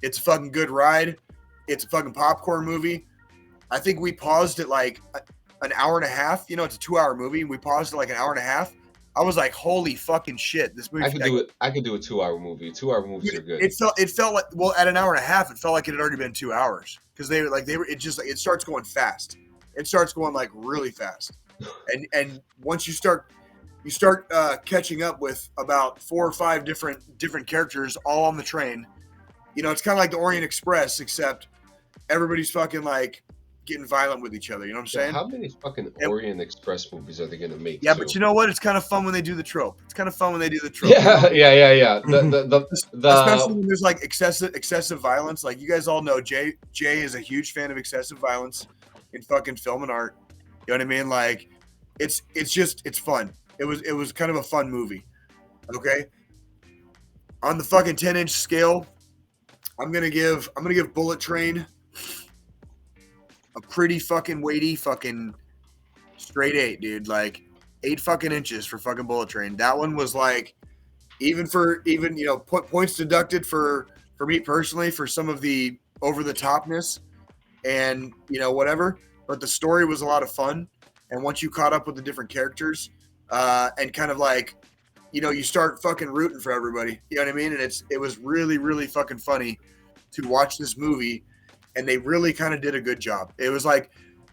E: It's a fucking good ride. It's a fucking popcorn movie. I think we paused at like an hour and a half. You know, it's a 2-hour movie. We paused at like an hour and a half. I was like, holy fucking shit. This movie.
C: I could do a 2-hour movie. 2-hour movies are good.
E: It felt like, well, at an hour and a half, it felt like it had already been 2 hours. Because it starts going fast. It starts going like really fast. And once you start catching up with about 4 or 5 different characters all on the train. You know, it's kind of like the Orient Express, except everybody's fucking like getting violent with each other. You know what I'm saying?
C: How many fucking Orient Express movies are they gonna make?
E: Yeah, but you know what? It's kind of fun when they do the trope.
C: Yeah.
E: Yeah. Especially when there's like excessive violence. Like, you guys all know, Jay is a huge fan of excessive violence in fucking film and art. You know what I mean? Like, it's fun. It was kind of a fun movie. Okay. On the fucking 10-inch scale, I'm gonna give Bullet Train a pretty fucking weighty fucking straight 8, dude. Like 8 fucking inches for fucking Bullet Train. That one was like, even you know, points deducted for me personally for some of the over the topness and, you know, whatever. But the story was a lot of fun. And once you caught up with the different characters, and kind of like, you know, you start fucking rooting for everybody. You know what I mean? And it was really, really fucking funny to watch this movie. And they really kind of did a good job. It was like,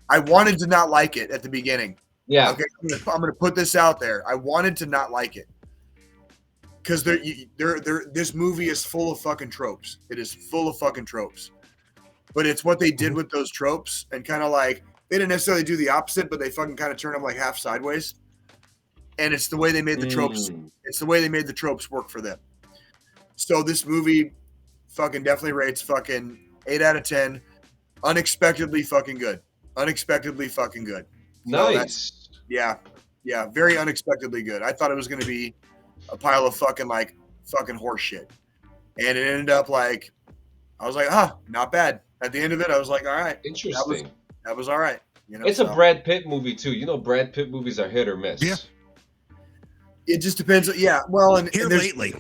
E: I wanted to not like it at the beginning.
C: Yeah.
E: Okay, I'm gonna put this out there. I wanted to not like it because this movie is full of fucking tropes. It is full of fucking tropes. But it's what they did with those tropes, and kind of like, they didn't necessarily do the opposite, but they fucking kind of turned them like half sideways. And it's the way they made the tropes. It's the way they made the tropes work for them. So this movie fucking definitely rates fucking 8 out of 10. Unexpectedly fucking good. Unexpectedly fucking good.
C: Nice.
E: So yeah. Very unexpectedly good. I thought it was going to be a pile of fucking horse shit. And it ended up like, I was like, not bad. At the end of it, I was like, all right.
C: Interesting.
E: That was all right. You know,
C: it's a Brad Pitt movie too. You know, Brad Pitt movies are hit or miss.
D: Yeah.
E: It just depends. Yeah. Well, and
D: lately,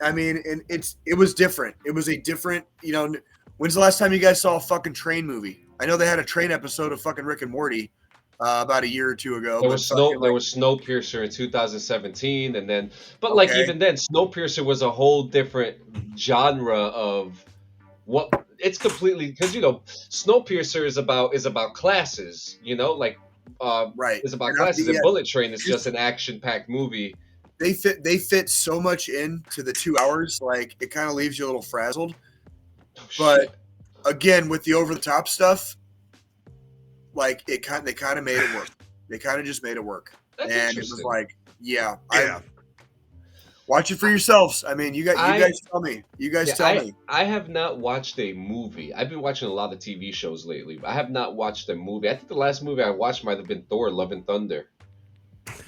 E: I mean, and it was different. It was a different, you know, when's the last time you guys saw a fucking train movie? I know they had a train episode of fucking Rick and Morty about a year or two ago.
C: There was Snowpiercer in 2017, and then, but like even then, Snowpiercer was a whole different genre of what it's completely because Snowpiercer is about classes, like
E: Right.
C: is about
E: And
C: classes, and
E: yeah,
C: Bullet Train is just an action-packed movie.
E: they fit so much into the 2 hours, like it kind of leaves you a little frazzled.
C: Oh,
E: But
C: shit.
E: again, with the over the top stuff, like they kind of made it work. They kind of just made it work,
C: That's
E: and it was
C: interesting.
E: like,
D: Yeah.
E: watch it for yourselves. I mean, you guys tell me. You guys
C: Yeah,
E: tell me.
C: I have not watched a movie. I've been watching a lot of TV shows lately. But I have not watched a movie. I think the last movie I watched might have been Thor: Love and Thunder.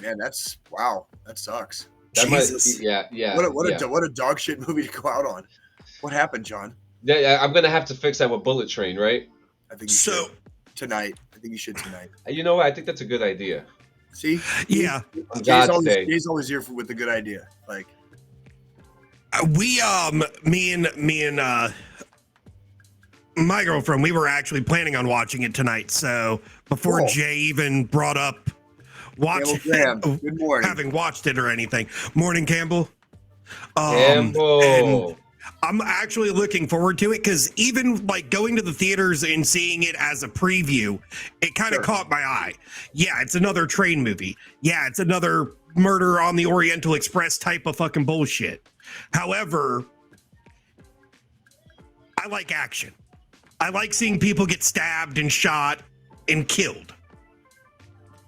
E: Man, that's wow. That sucks.
C: That
D: Jesus.
C: yeah.
E: What a dog shit movie to go out on. What happened, John?
C: Yeah, I'm gonna have to fix that with Bullet Train, right?
E: I think you
D: So
E: should tonight. I think you should tonight.
C: You know what? I think that's a good idea.
E: See?
D: yeah,
C: On God's day.
E: Jay's always here with a good idea. Like,
D: we me and my girlfriend, we were actually planning on watching it tonight. So before
E: Cool.
D: Jay even brought up watching
E: Campbell Graham, good morning.
D: having watched it or anything. Morning, Campbell.
C: Campbell.
D: And I'm actually looking forward to it because even like going to the theaters and seeing it as a preview, it kind of caught my eye. Yeah, it's another train movie. Yeah, it's another Murder on the Oriental Express type of fucking bullshit. However, I like action. I like seeing people get stabbed and shot and killed.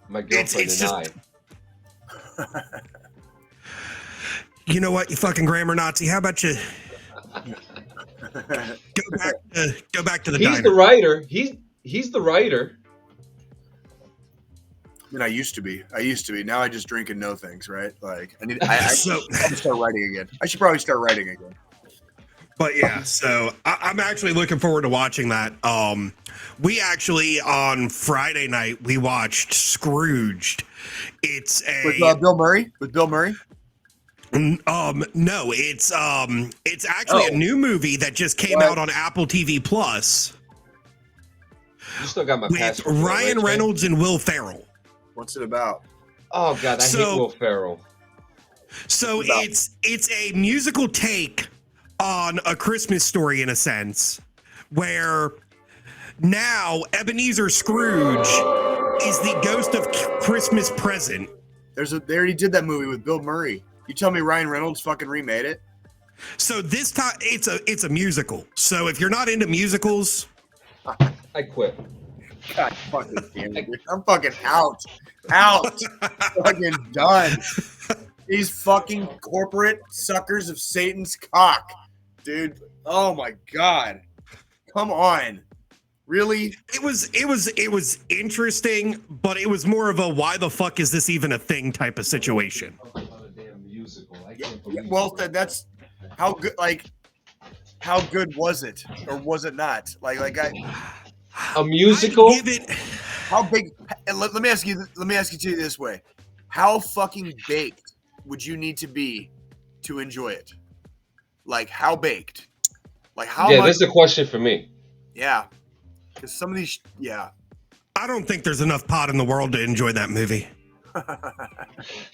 C: My girlfriend
D: it's
C: and
D: just- You know what, you fucking grammar Nazi? How about you go back to the
C: He's
D: diner?
C: the writer. He's the writer.
E: I mean, I used to be. Now I just drink and know things, right? Like, I
D: So-
E: should probably start writing again. I should probably start writing again.
D: But yeah, so I'm actually looking forward to watching that. We actually on Friday night we watched Scrooged. It's a
E: With Bill Murray? With Bill Murray?
D: no, it's actually a new movie that just came
E: What?
D: out on Apple TV Plus
C: You still got my
D: with
C: password.
D: Ryan
C: right, Jay?
D: Reynolds and Will Ferrell.
E: What's it about?
C: Oh God, I hate
D: So-
C: Will Ferrell.
D: So
E: About-
D: it's a musical take on A Christmas Story in a sense, where now Ebenezer Scrooge is the ghost of Christmas present.
E: They already did that movie with Bill Murray. You tell me Ryan Reynolds fucking remade it?
D: So this time it's a musical. So if you're not into musicals,
C: I quit.
E: God fucking damn it, dude. I'm fucking out. Out. Fucking done. These fucking corporate suckers of Satan's cock. Dude. Oh my God. Come on. Really?
D: it was interesting, but it was more of a why the fuck is this even a thing type of situation.
C: A damn musical. I
E: Yeah,
C: can't believe
E: well, that's how good. Like, how good was it, or was it not?
C: a musical.
D: I'd give it.
E: How big? And let me ask you. Let me ask you this way: how fucking baked would you need to be to enjoy it? Like, how baked? Like, how
C: Yeah,
E: much?
C: this is a question for me.
E: Yeah, because some of these. Yeah.
D: I don't think there's enough pot in the world to enjoy that movie.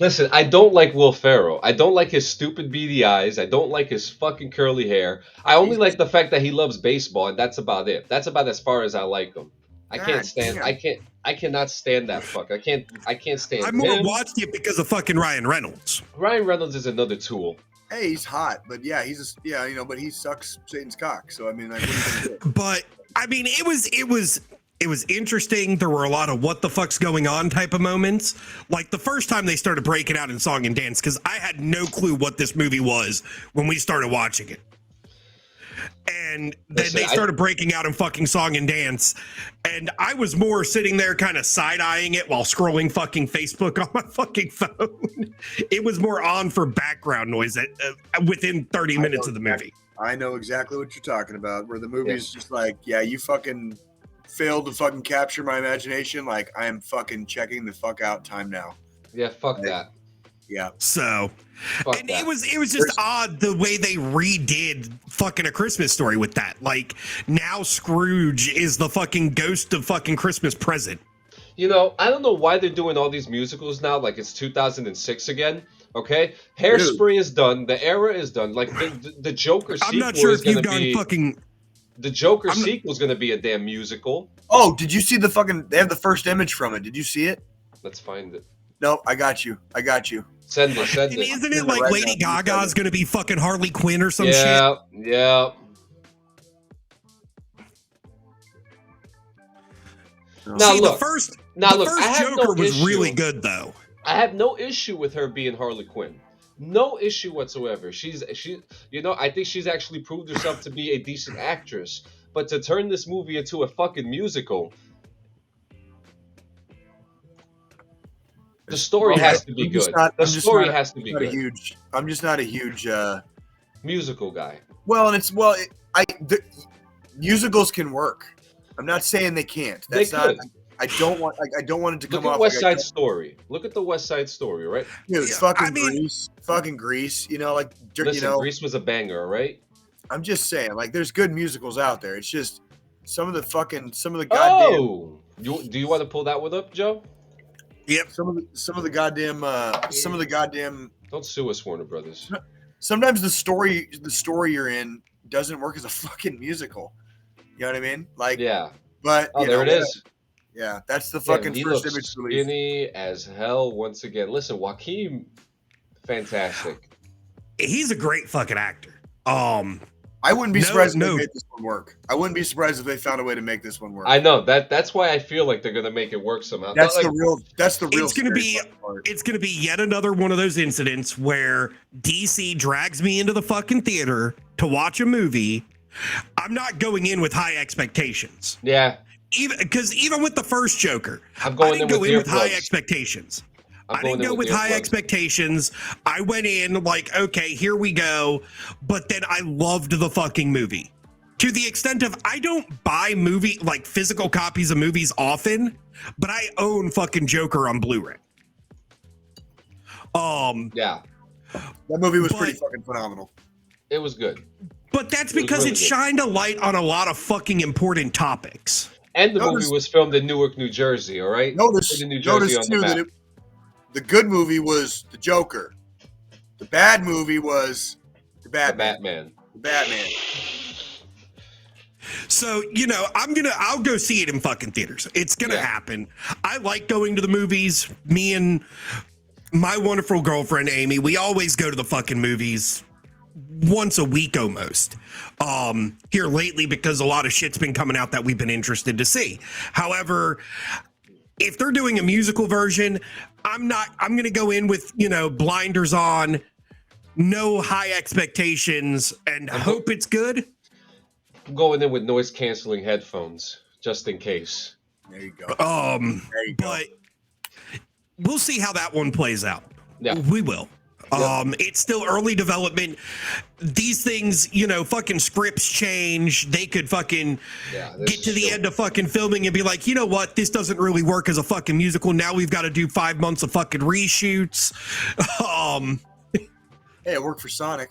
C: Listen, I don't like Will Ferrell. I don't like his stupid beady eyes. I don't like his fucking curly hair. I only like the fact that he loves baseball, and that's about it. That's about as far as I like him. I
E: God
C: can't stand.
E: damn.
C: I cannot stand that fuck. I can't stand
D: I more
C: him.
D: watched it because of fucking Ryan Reynolds.
C: Ryan Reynolds is another tool.
E: Hey, he's hot, but yeah, but he sucks Satan's cock. So I mean, like, what are you gonna do?
D: But I mean, it was interesting. There were a lot of what the fuck's going on type of moments. Like the first time they started breaking out in song and dance, because I had no clue what this movie was when we started watching it. And then
C: Listen,
D: they started breaking out in fucking song and dance. And I was more sitting there kind of side-eyeing it while scrolling fucking Facebook on my fucking phone. It was more on for background noise within 30 minutes of the movie.
E: I know exactly what you're talking about. Where the movie's just like, yeah, you fucking failed to fucking capture my imagination. Like, I am fucking checking the fuck out time now.
C: Yeah, fuck
E: Right.
C: that.
E: Yeah.
D: So,
C: Fuck
D: and
C: that.
D: it was just odd the way they redid fucking A Christmas Story with that. Like now Scrooge is the fucking ghost of fucking Christmas present.
C: You know, I don't know why they're doing all these musicals now. Like it's 2006 again. Okay, Hairspray is done. The era is done. Like the Joker sequel
D: I'm not sure
C: is
D: if you've
C: gonna
D: gone
C: be.
D: fucking.
C: The Joker sequel is going to be a damn musical.
E: Oh, did you see the fucking? They have the first image from it. Did you see it?
C: Let's find it.
E: No, I got you.
C: Send it.
D: And isn't it like Lady Gaga's going to be fucking Harley Quinn or some shit?
C: Yeah. Now
D: See,
C: look.
D: the first
C: I have
D: Joker
C: no
D: was
C: issue.
D: really good, though.
C: I have no issue with her being Harley Quinn. No issue whatsoever. I think she's actually proved herself to be a decent actress. But to turn this movie into a fucking musical, the story has to be good. The story has to be good.
E: I'm just not a huge
C: musical guy.
E: Well, and musicals can work. I'm not saying they can't.
C: They could.
E: I don't want it to come
C: Look
E: off.
C: at West Side Story. Look at the West Side Story, right?
E: Dude, Grease. Fucking Grease. You know, like
C: Grease was a banger, right?
E: I'm just saying, like, there's good musicals out there. It's just some of the goddamn.
C: Oh, do you want to pull that one up, Joe?
D: Yep.
E: Some of the goddamn.
C: Don't sue us, Warner Brothers.
E: Sometimes the story you're in doesn't work as a fucking musical. You know what I mean? Like,
C: yeah.
E: But
C: there it is.
E: Yeah, that's the fucking first image release.
C: Skinny as hell once again. Listen, Joaquin, fantastic.
D: He's a great fucking actor.
E: I wouldn't be surprised if they made this one work. I wouldn't be surprised if they found a way to make this one work.
C: I know that's why I feel like they're gonna make it work somehow.
E: That's the real.
D: It's gonna be yet another one of those incidents where DC drags me into the fucking theater to watch a movie. I'm not going in with high expectations.
C: Yeah.
D: Even with the first Joker, I didn't go in with high expectations. I didn't go with high expectations. I went in like, okay, here we go. But then I loved the fucking movie to the extent of I don't buy physical copies of movies often, but I own fucking Joker on Blu-ray.
C: Yeah.
E: That movie was pretty fucking phenomenal.
C: It was good.
D: But that's because it shined a light on a lot of fucking important topics.
C: And the movie was filmed in Newark, New Jersey, all right?
E: Notice too that the good movie was the Joker. The bad movie was the Batman. The Batman.
D: So, I'll go see it in fucking theaters. It's gonna happen. I like going to the movies. Me and my wonderful girlfriend, Amy, we always go to the fucking movies once a week almost here lately because a lot of shit's been coming out that we've been interested to see. However, if they're doing a musical version, I'm going to go in with, blinders on, no high expectations, and hope it's good.
C: I'm going in with noise canceling headphones just in case.
E: There you go.
D: But we'll see how that one plays out.
C: Yeah.
D: We will. It's still early development. These things, fucking scripts change. They could fucking get to the end of fucking filming and be like, you know what? This doesn't really work as a fucking musical. Now we've got to do 5 months of fucking reshoots.
E: Hey, it worked for Sonic.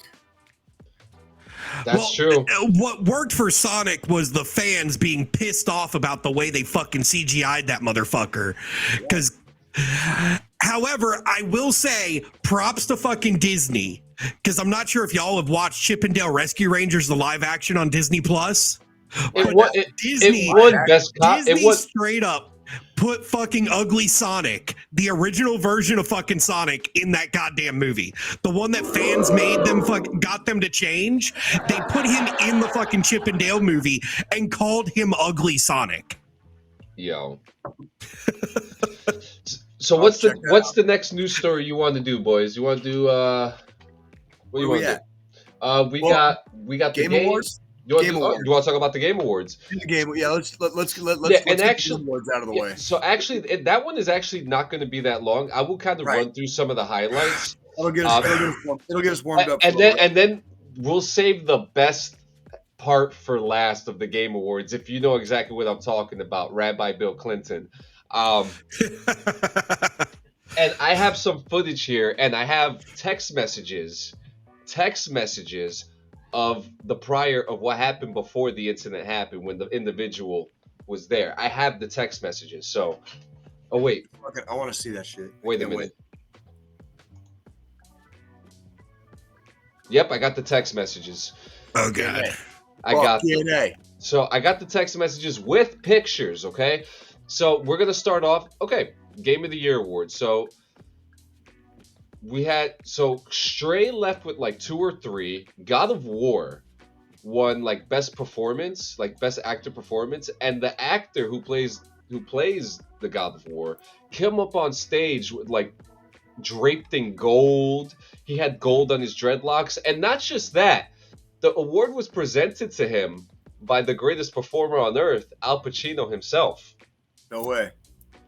C: That's true.
D: What worked for Sonic was the fans being pissed off about the way they fucking CGI'd that motherfucker. Because... However, I will say props to fucking Disney because I'm not sure if y'all have watched Chip 'n Dale Rescue Rangers, the live action on Disney Plus.
C: Disney
D: straight up put fucking ugly Sonic, the original version of fucking Sonic, in that goddamn movie. The one that fans made them got them to change. They put him in the fucking Chip 'n Dale movie and called him Ugly Sonic.
C: Yo. So what's the next news story you want to do, boys? You want to do what do you want to do? We got the Game
E: Awards.
C: You want to talk about the Game Awards?
E: The game, let's get the awards out of the way.
C: So actually, that one is actually not going to be that long. I will kind of run through some of the highlights.
E: It'll get us warmed up.
C: And then we'll save the best part for last of the Game Awards. If you know exactly what I'm talking about, Rabbi Bill Clinton. And I have some footage here, and I have text messages of what happened before the incident happened when the individual was there. I have the text messages. So, I
E: want to see that shit.
C: Wait a minute. Yep, I got the text messages.
D: Oh god.
C: I got them. So I got the text messages with pictures, okay? So we're gonna start off. Okay, Game of the Year award. So Stray left with like 2 or 3. God of War won like best performance, like best actor performance, and the actor who plays the God of War came up on stage with like draped in gold. He had gold on his dreadlocks, and not just that. The award was presented to him by the greatest performer on earth, Al Pacino himself.
E: No way.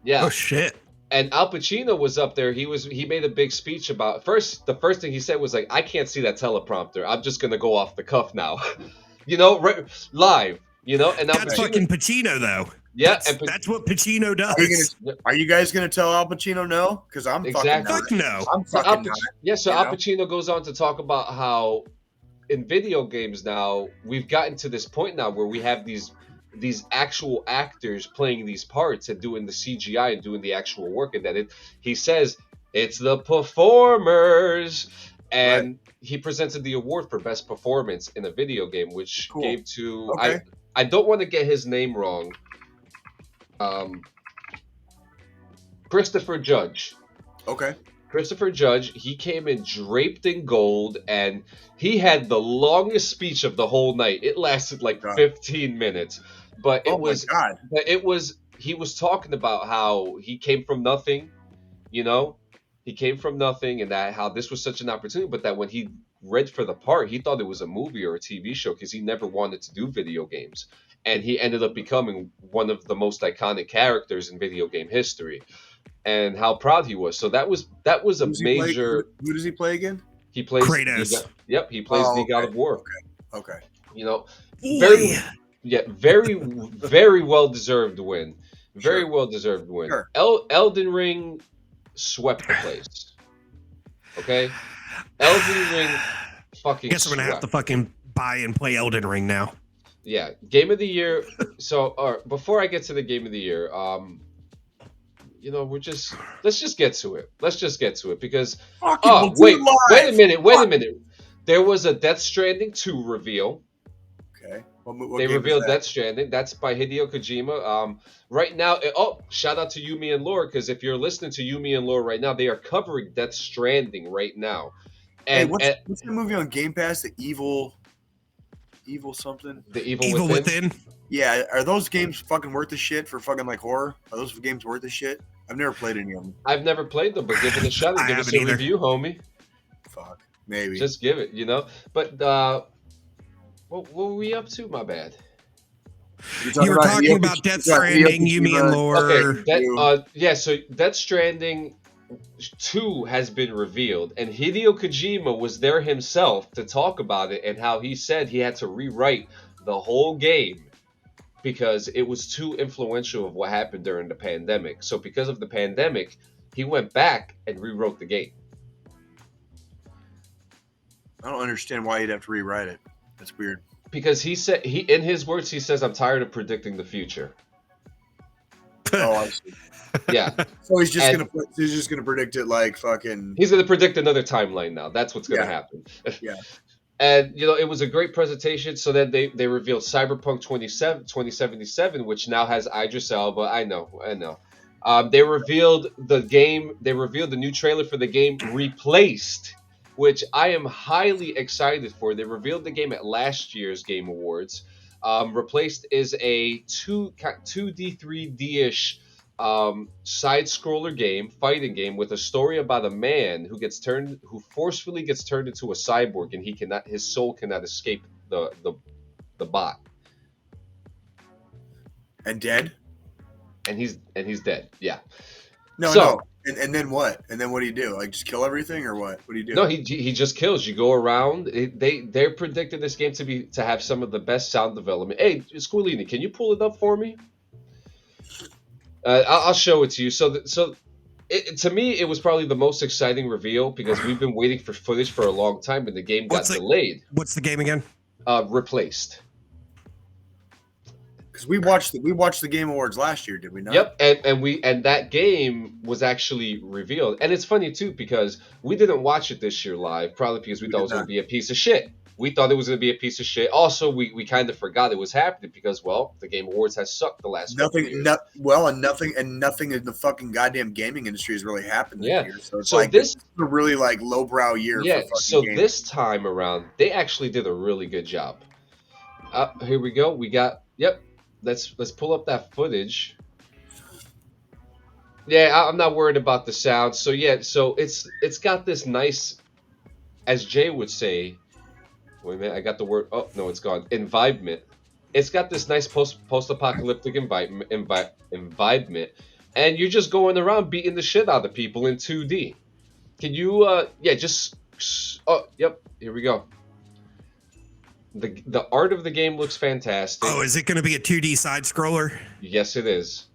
C: Yeah.
D: Oh shit.
C: And Al Pacino was up there. He made a big speech about the first thing he said was like, I can't see that teleprompter. I'm just gonna go off the cuff now. Live. And Al
D: That's
C: Pacino,
D: fucking Pacino, though.
C: yeah,
D: That's what Pacino does.
E: Are you guys gonna tell Al Pacino no? Because I'm
C: Exactly.
E: fucking not.
D: Fuck no.
E: I'm
C: So
E: fucking
C: Al,
E: not.
C: yeah, so
E: you
C: Al
E: know?
C: Pacino goes on to talk about how in video games now we've gotten to this point now where we have these actual actors playing these parts and doing the CGI and doing the actual work, and that he says it's the performers, and he presented the award for best performance in a video game, which
E: Cool.
C: gave to
E: Okay.
C: I don't want to get his name wrong. Christopher Judge.
E: Okay.
C: Christopher Judge, he came in draped in gold, and he had the longest speech of the whole night. It lasted like
E: God.
C: 15 minutes, but
E: Oh my God.
C: he was talking about how he came from nothing, he came from nothing, and that how this was such an opportunity, but that when he read for the part, he thought it was a movie or a TV show because he never wanted to do video games, and he ended up becoming one of the most iconic characters in video game history. And how proud he was. So that was a major.
E: Who does he play again?
C: He plays
D: Kratos.
C: Yep, he plays the God of War.
E: Okay.
C: Very, very, very well deserved win. Very
E: Sure.
C: well deserved win.
E: Sure.
C: Elden Ring swept the place. Okay, Elden Ring fucking.
D: Guess I'm gonna have to fucking buy and play Elden Ring now.
C: Yeah, Game of the Year. So, before I get to the Game of the Year, let's just get to it. Let's just get to it because wait a minute. There was a Death Stranding 2 reveal.
E: Okay. What
C: They
E: game
C: revealed
E: is that?
C: Death Stranding. That's by Hideo Kojima. Right now, shout out to Yumi and Laura, because if you're listening to Yumi and Laura right now, they are covering Death Stranding right now. And
E: What's the movie on Game Pass? The Evil something?
C: The
D: Evil Within.
E: Yeah, are those games fucking worth the shit for fucking like horror? Are those games worth the shit? I've never played any of them.
C: I've never played them, but give it a shot and
D: I
C: give us a
D: haven't either.
C: review, homie.
E: Fuck. Maybe.
C: Just give it, But what were we up to? My bad.
D: You were talking about Death Stranding, Yumi and Lore.
C: Okay, so Death Stranding 2 has been revealed, and Hideo Kojima was there himself to talk about it and how he said he had to rewrite the whole game because it was too influential of what happened during the pandemic. So because of the pandemic, he went back and rewrote the game.
E: I don't understand why you'd have to rewrite it. That's weird.
C: Because he said in his words, he says, "I'm tired of predicting the future."
E: Oh, I see.
C: Yeah.
E: So he's just gonna predict it like fucking.
C: He's gonna predict another timeline now. That's what's gonna happen.
E: Yeah.
C: And it was a great presentation. So then they revealed Cyberpunk 2077, which now has Idris Elba. I know. They revealed the game. They revealed the new trailer for the game Replaced, which I am highly excited for. They revealed the game at last year's Game Awards. Replaced is a 2D, 3D-ish side-scroller fighting game with a story about a man who forcefully gets turned into a cyborg, and his soul cannot escape the bot.
E: And dead?
C: And he's dead. Yeah.
E: No. And then what? And then what do you do? Like just kill everything or what? What do you do?
C: No, he just kills. You go around. They're predicting this game to have some of the best sound development. Hey, Squilini, can you pull it up for me? I'll show it to you. To me, it was probably the most exciting reveal because we've been waiting for footage for a long time, and the game got delayed.
D: What's the game again?
C: Replaced.
E: Because we watched the Game Awards last year, did we not?
C: Yep, and that game was actually revealed, and it's funny too because we didn't watch it this year live, probably because we thought it was going to be a piece of shit. We thought it was going to be a piece of shit. Also, we kind of forgot it was happening because, well, the Game Awards has sucked the last couple of years.
E: Nothing in the fucking goddamn gaming industry has really happened this
C: Yeah.
E: year. So it's
C: So
E: like
C: this,
E: this is a really like lowbrow year
C: yeah.
E: for fucking
C: So
E: gaming.
C: this time around, they actually did a really good job. Here we go. We got. Yep. Let's pull up that footage. Yeah, I'm not worried about the sound. So yeah, so it's got this nice, as Jay would say. Wait a minute, I got the word. Oh no, it's gone. Environment. It's got this nice post-apocalyptic environment, and you're just going around beating the shit out of people in 2D. Can you yeah, just oh yep, here we go. The art of the game looks fantastic.
D: Oh, is it going to be a 2D side scroller?
C: Yes, it is.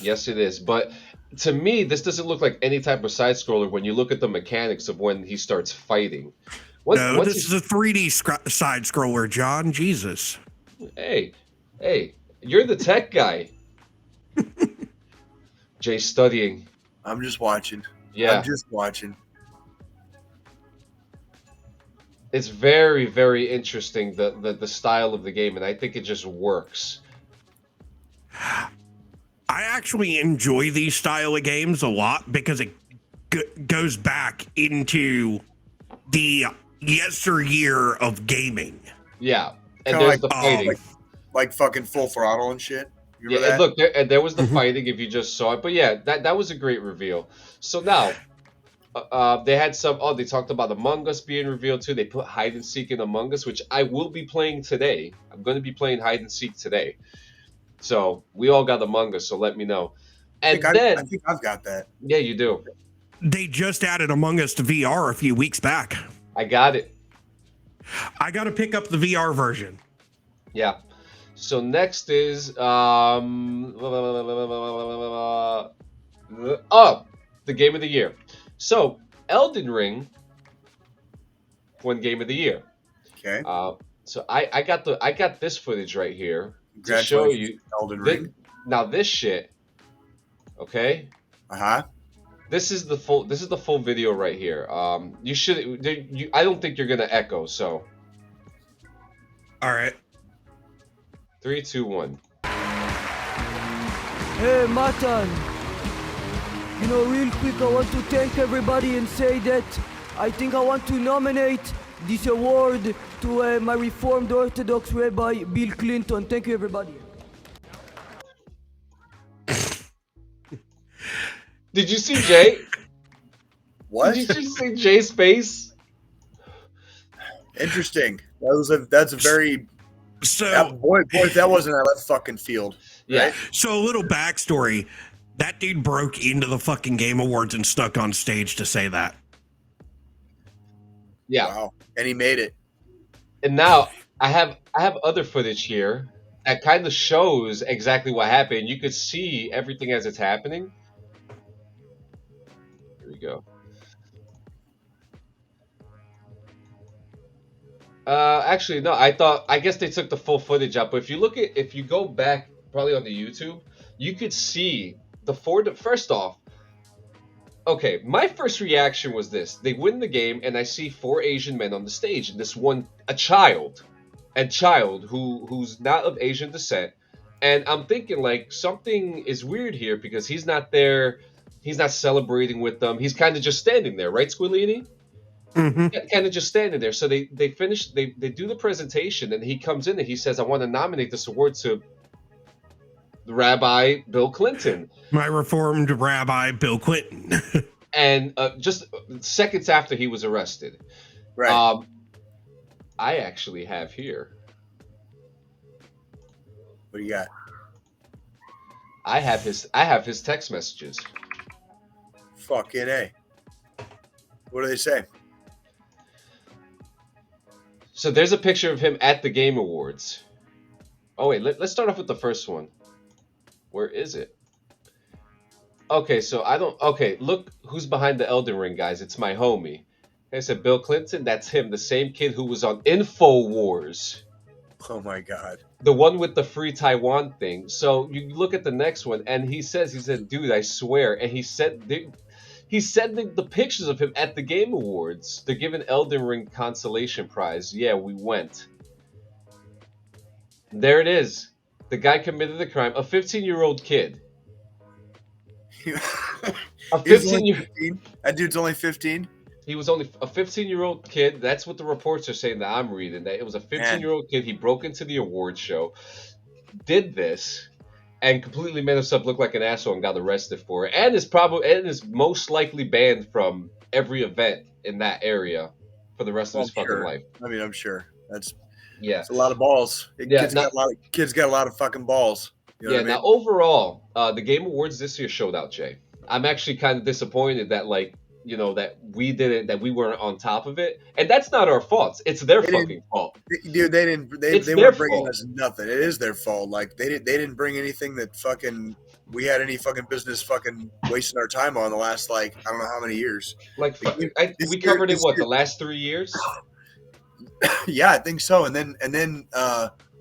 C: Yes, it is. But to me, this doesn't look like any type of side scroller when you look at the mechanics of when he starts fighting.
D: No, this is a 3D side scroller, John. Jesus.
C: Hey, you're the tech guy. Jay's studying.
E: I'm just watching.
C: Yeah.
E: I'm just watching.
C: It's very, very interesting, the style of the game, and I think it just works.
D: I actually enjoy these style of games a lot because it goes back into the yesteryear of gaming.
C: Yeah, and
E: Kinda
C: there's the fighting.
E: Like fucking Full Throttle and shit. You
C: Yeah,
E: remember
C: and look, there was the fighting if you just saw it. But yeah, that was a great reveal. So now, they had some. Oh, they talked about Among Us being revealed too. They put hide and seek in Among Us, which I will be playing today. I'm going to be playing hide and seek today. So we all got Among Us. So let me know. And
E: I
C: then,
E: think I've got that.
C: yeah, you do.
D: They just added Among Us to VR a few weeks back.
C: I got it.
D: I got to pick up the VR version.
C: Yeah. So next is the game of the year. So Elden Ring won game of the year.
E: Okay.
C: So I got this footage right here to show you
E: Elden Ring.
C: Now this shit, okay?
E: Uh-huh.
C: This is the full video right here. You should I don't think you're gonna echo. So.
D: All right.
C: 3, 2, 1.
G: Hey, Matan. You know, real quick, I want to thank everybody and say that I think I want to nominate this award to my Reformed Orthodox Rabbi, Bill Clinton. Thank you, everybody.
C: Did you see Jay?
E: What?
C: Did you just see Jay's face?
E: Interesting. That's a very boy, if that wasn't a left fucking field.
C: Yeah.
E: Right?
D: So a little backstory. That dude broke into the fucking Game Awards and stuck on stage to say that.
C: Yeah.
E: Wow. And he made it.
C: And now I have other footage here that kind of shows exactly what happened. You could see everything as it's happening. Here we go. Actually, no. I guess they took the full footage out. But if you go back, probably on the YouTube, you could see first off. Okay, my first reaction was this: they win the game, and I see 4 Asian men on the stage, and this one, a child who's not of Asian descent, and I'm thinking like something is weird here because he's not there, he's not celebrating with them, he's kind of just standing there, right, Squillini?
D: Mm-hmm.
C: Kind of just standing there. So they finish, they do the presentation, and he comes in and he says, "I want to nominate this award to Rabbi Bill Clinton."
D: My Reformed Rabbi Bill Clinton.
C: And just seconds after he was arrested.
E: Right.
C: I actually have here.
E: What do you got?
C: I have his text messages.
E: Fucking A. What do they say?
C: So there's a picture of him at the Game Awards. Oh wait, let's start off with the first one. Where is it? Okay, so okay, look who's behind the Elden Ring, guys. It's my homie. I said Bill Clinton, that's him, the same kid who was on InfoWars.
E: Oh my god.
C: The one with the free Taiwan thing. So you look at the next one, and he said, dude, I swear. And he said, He's sending the pictures of him at the Game Awards. They're giving Elden Ring consolation prize. Yeah, we went. There it is. The guy committed the crime. A 15-year-old kid. A
E: He's only
C: 15-year.
E: 15. That dude's only 15.
C: He was only a 15-year-old kid. That's what the reports are saying that I'm reading. That it was a 15-year-old kid. He broke into the award show, did this, and completely made himself look like an asshole and got arrested for it. And is most likely banned from every event in that area for the rest of his fucking life.
E: I mean, I'm sure that's
C: Yeah.
E: a lot of balls.
C: Yeah,
E: Kids got a lot of fucking balls. You know
C: Yeah.
E: what I mean?
C: Now overall, the Game Awards this year showed out, Jay. I'm actually kind of disappointed that that we weren't on top of it, and that's not our fault. It's their fucking fault.
E: Dude, they
C: It's
E: they
C: their
E: weren't bringing
C: fault.
E: us nothing. It is their fault. Like they didn't bring anything that fucking we had any fucking business fucking wasting our time on the last I don't know how many years.
C: Like
E: This
C: we
E: year-
C: covered it
E: this
C: the
E: year-
C: last 3 years.
E: Yeah, I think so. And then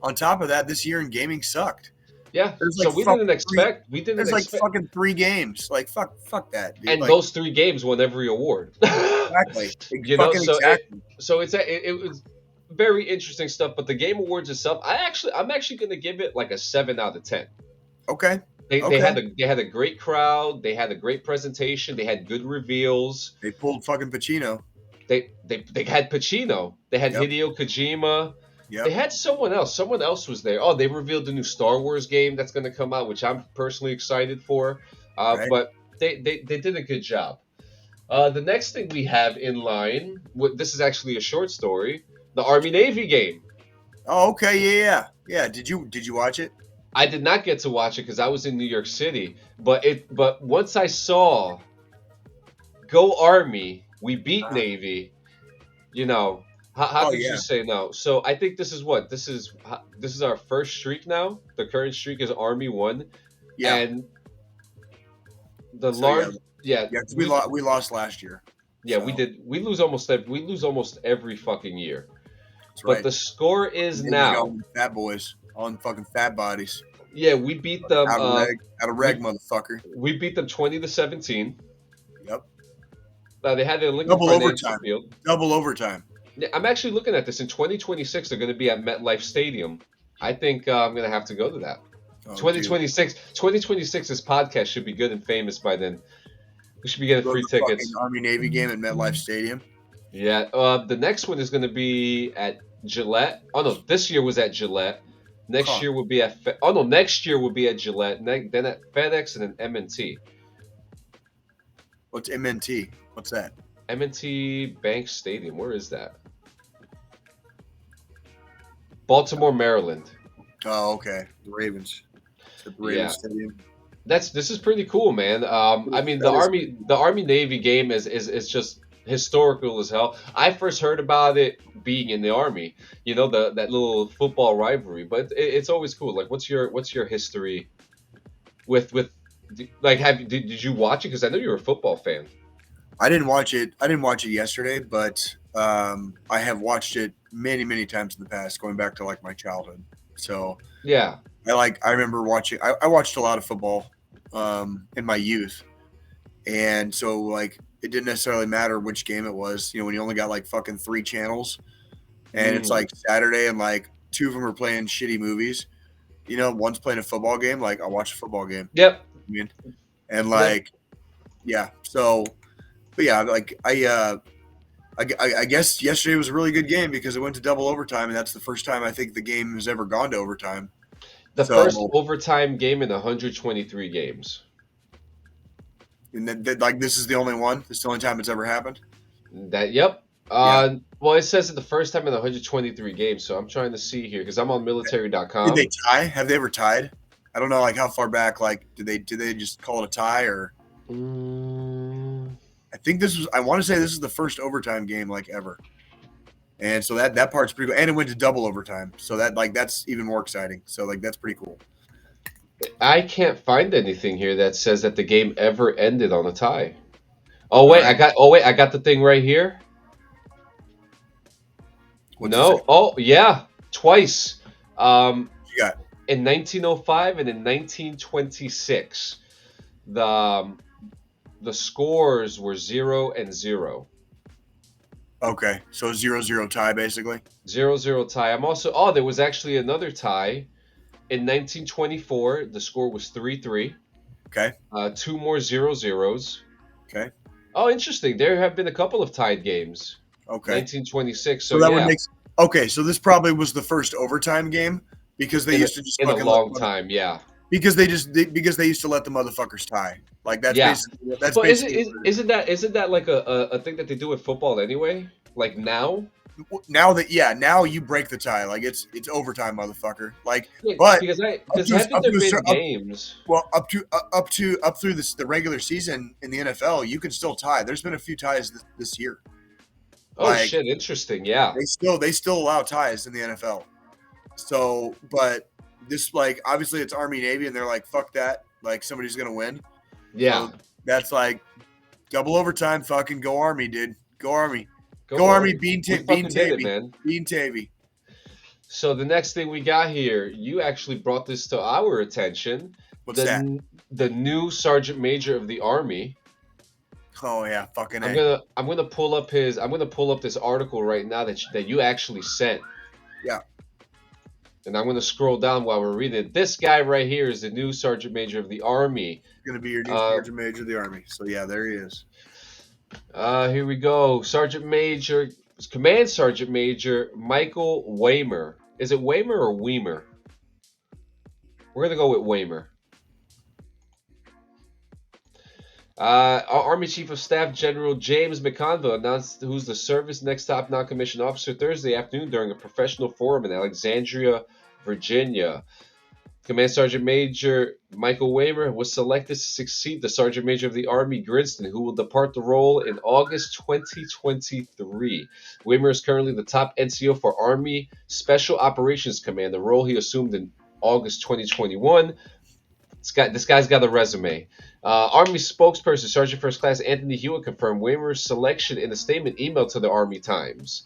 E: on top of that, this year in gaming sucked.
C: Yeah.
E: There's
C: So
E: like
C: we
E: fucking
C: didn't expect. We didn't
E: There's like
C: expect.
E: fucking 3 games. Like fuck that, dude.
C: And
E: Like,
C: those 3 games won every award.
E: exactly.
C: You know,
E: Fucking
C: so
E: exactly.
C: it was very interesting stuff. But the Game Awards itself, I'm actually going to give it like a 7 out of 10.
E: Okay.
C: They
E: Okay.
C: had a great crowd. They had a great presentation. They had good reveals.
E: They pulled fucking Pacino.
C: They had Pacino. They had
E: Yep.
C: Hideo Kojima.
E: Yep.
C: They had someone else. Someone else was there. Oh, they revealed the new Star Wars game that's going to come out, which I'm personally excited for.
E: Right.
C: But they did a good job. The next thing we have in line, this is actually a short story, the Army Navy game.
E: Oh, okay. Yeah. Did you watch it?
C: I did not get to watch it because I was in New York City. But once I saw Go Army, we beat Navy, how could you say no? So I think this is our first streak now. The current streak is Army 1.
E: Yeah.
C: And the
E: So,
C: large
E: Yeah, 'cause we lost last year.
C: Yeah,
E: So,
C: we did. We lose almost every fucking year.
E: That's
C: But
E: right.
C: the score is
E: Then you
C: now.
E: go with fat boys on fucking fat bodies.
C: Yeah, we beat them.
E: Out of reg, motherfucker.
C: We beat them 20-17.
E: Yep.
C: They had the Lincoln
E: Double
C: Financial
E: overtime.
C: Field.
E: Double overtime.
C: Yeah, I'm actually looking at this. In 2026, they're going to be at MetLife Stadium. I think I'm going to have to go to that.
E: Oh,
C: 2026. 2026. This podcast should be good and famous by then. We should be getting
E: dude.
C: free
E: Go to the
C: tickets.
E: fucking Army Navy game at MetLife Stadium.
C: Yeah. The next one is going to be at Gillette. Oh no, this year was at Gillette. Next year will be at. Next year will be at Gillette. Then at FedEx and then M&T.
E: What's MNT? What's that?
C: M&T Bank Stadium. Where is that? Baltimore, Maryland.
E: Oh, okay. The Ravens. It's at the Ravens Stadium.
C: This is pretty cool, man. I mean, the Army Navy game is just historical as hell. I first heard about it being in the Army. You know, that little football rivalry. But it's always cool. Like, what's your history with like? Did you watch it? Because I know you're a football fan.
E: I didn't watch it. Yesterday, but I have watched it many times in the past, going back to like my childhood. So
C: Yeah.
E: I remember watching. I watched a lot of football in my youth, and so like it didn't necessarily matter which game it was. You know, when you only got like fucking 3 channels, and it's like Saturday, and like 2 of them are playing shitty movies. You know, one's playing a football game. Like I'll watch a football game.
C: Yep.
E: I mean, and like, yeah. So, but yeah, like I guess yesterday was a really good game because it went to double overtime, and that's the first time I think the game has ever gone to overtime.
C: The first overtime game in 123 games.
E: And then, like, this is the only one. This is the only time it's ever happened.
C: Yep. Well, it says it the first time in 123 games, so I'm trying to see here because I'm on military.com.
E: Did they tie? Have they ever tied? I don't know, like how far back. Like, did they just call it a tie or? I think I want to say this is the first overtime game like ever, and so that part's pretty cool. And it went to double overtime, so that's even more exciting. So like that's pretty cool.
C: I can't find anything here that says that the game ever ended on a tie. Oh wait, I got the thing right here.
E: What's it say?
C: Oh yeah, twice.
E: You got
C: In 1905 and in 1926, the the scores were 0-0.
E: Okay, so 0-0 tie basically.
C: 0-0 tie. I'm also. Oh, there was actually another tie in 1924. The score was 3-3.
E: Okay.
C: Two more 0-0s.
E: Okay.
C: Oh, interesting. There have been a couple of tied games.
E: Okay.
C: 1926.
E: So
C: So
E: that would
C: yeah,
E: make. Okay, so this probably was the first overtime game because they used to just
C: in a
E: fucking
C: long time. Yeah.
E: because they used to let the motherfuckers tie. Like that's
C: Yeah.
E: basically that's
C: But
E: basically
C: isn't that like a thing that they do with football anyway? Like now?
E: now you break the tie. Like it's overtime, motherfucker. Like
C: Yeah,
E: but
C: because haven't there been games?
E: up through the regular season in the NFL, you can still tie. There's been a few ties this year.
C: Oh
E: Like
C: shit, interesting. Yeah.
E: they still allow ties in the NFL. So, but this like obviously it's Army Navy, and they're like fuck that. Like somebody's gonna win.
C: Yeah.
E: So that's like double overtime. Fucking go Army, dude. Go Army. Go Army. Bean
C: fucking did it,
E: Tavy.
C: man.
E: Bean Tavy.
C: So the next thing we got here, you actually brought this to our attention.
E: What's that?
C: The new Sergeant Major of the Army.
E: Oh yeah, fucking
C: I'm gonna pull up this article right now that you actually sent.
E: Yeah.
C: And I'm gonna scroll down while we're reading it. This guy right here is the new Sergeant Major of the Army.
E: Going to be your new Sergeant Major of the Army. So yeah, there he is.
C: Here we go. Command Sergeant Major Michael Waymer. Is it Waymer or Weimer? We're gonna go with Waymer. Our Army Chief of Staff General James McConville announced who's the service next top non-commissioned officer Thursday afternoon during a professional forum in Alexandria, Virginia. Command Sergeant Major Michael Waymer was selected to succeed the Sergeant Major of the Army Grinston, who will depart the role in August 2023. Waymer is currently the top NCO for Army Special Operations Command, the role he assumed in August 2021. This guy's got a resume. Army spokesperson Sergeant First Class Anthony Hewitt confirmed Waymer's selection in a statement emailed to the Army Times.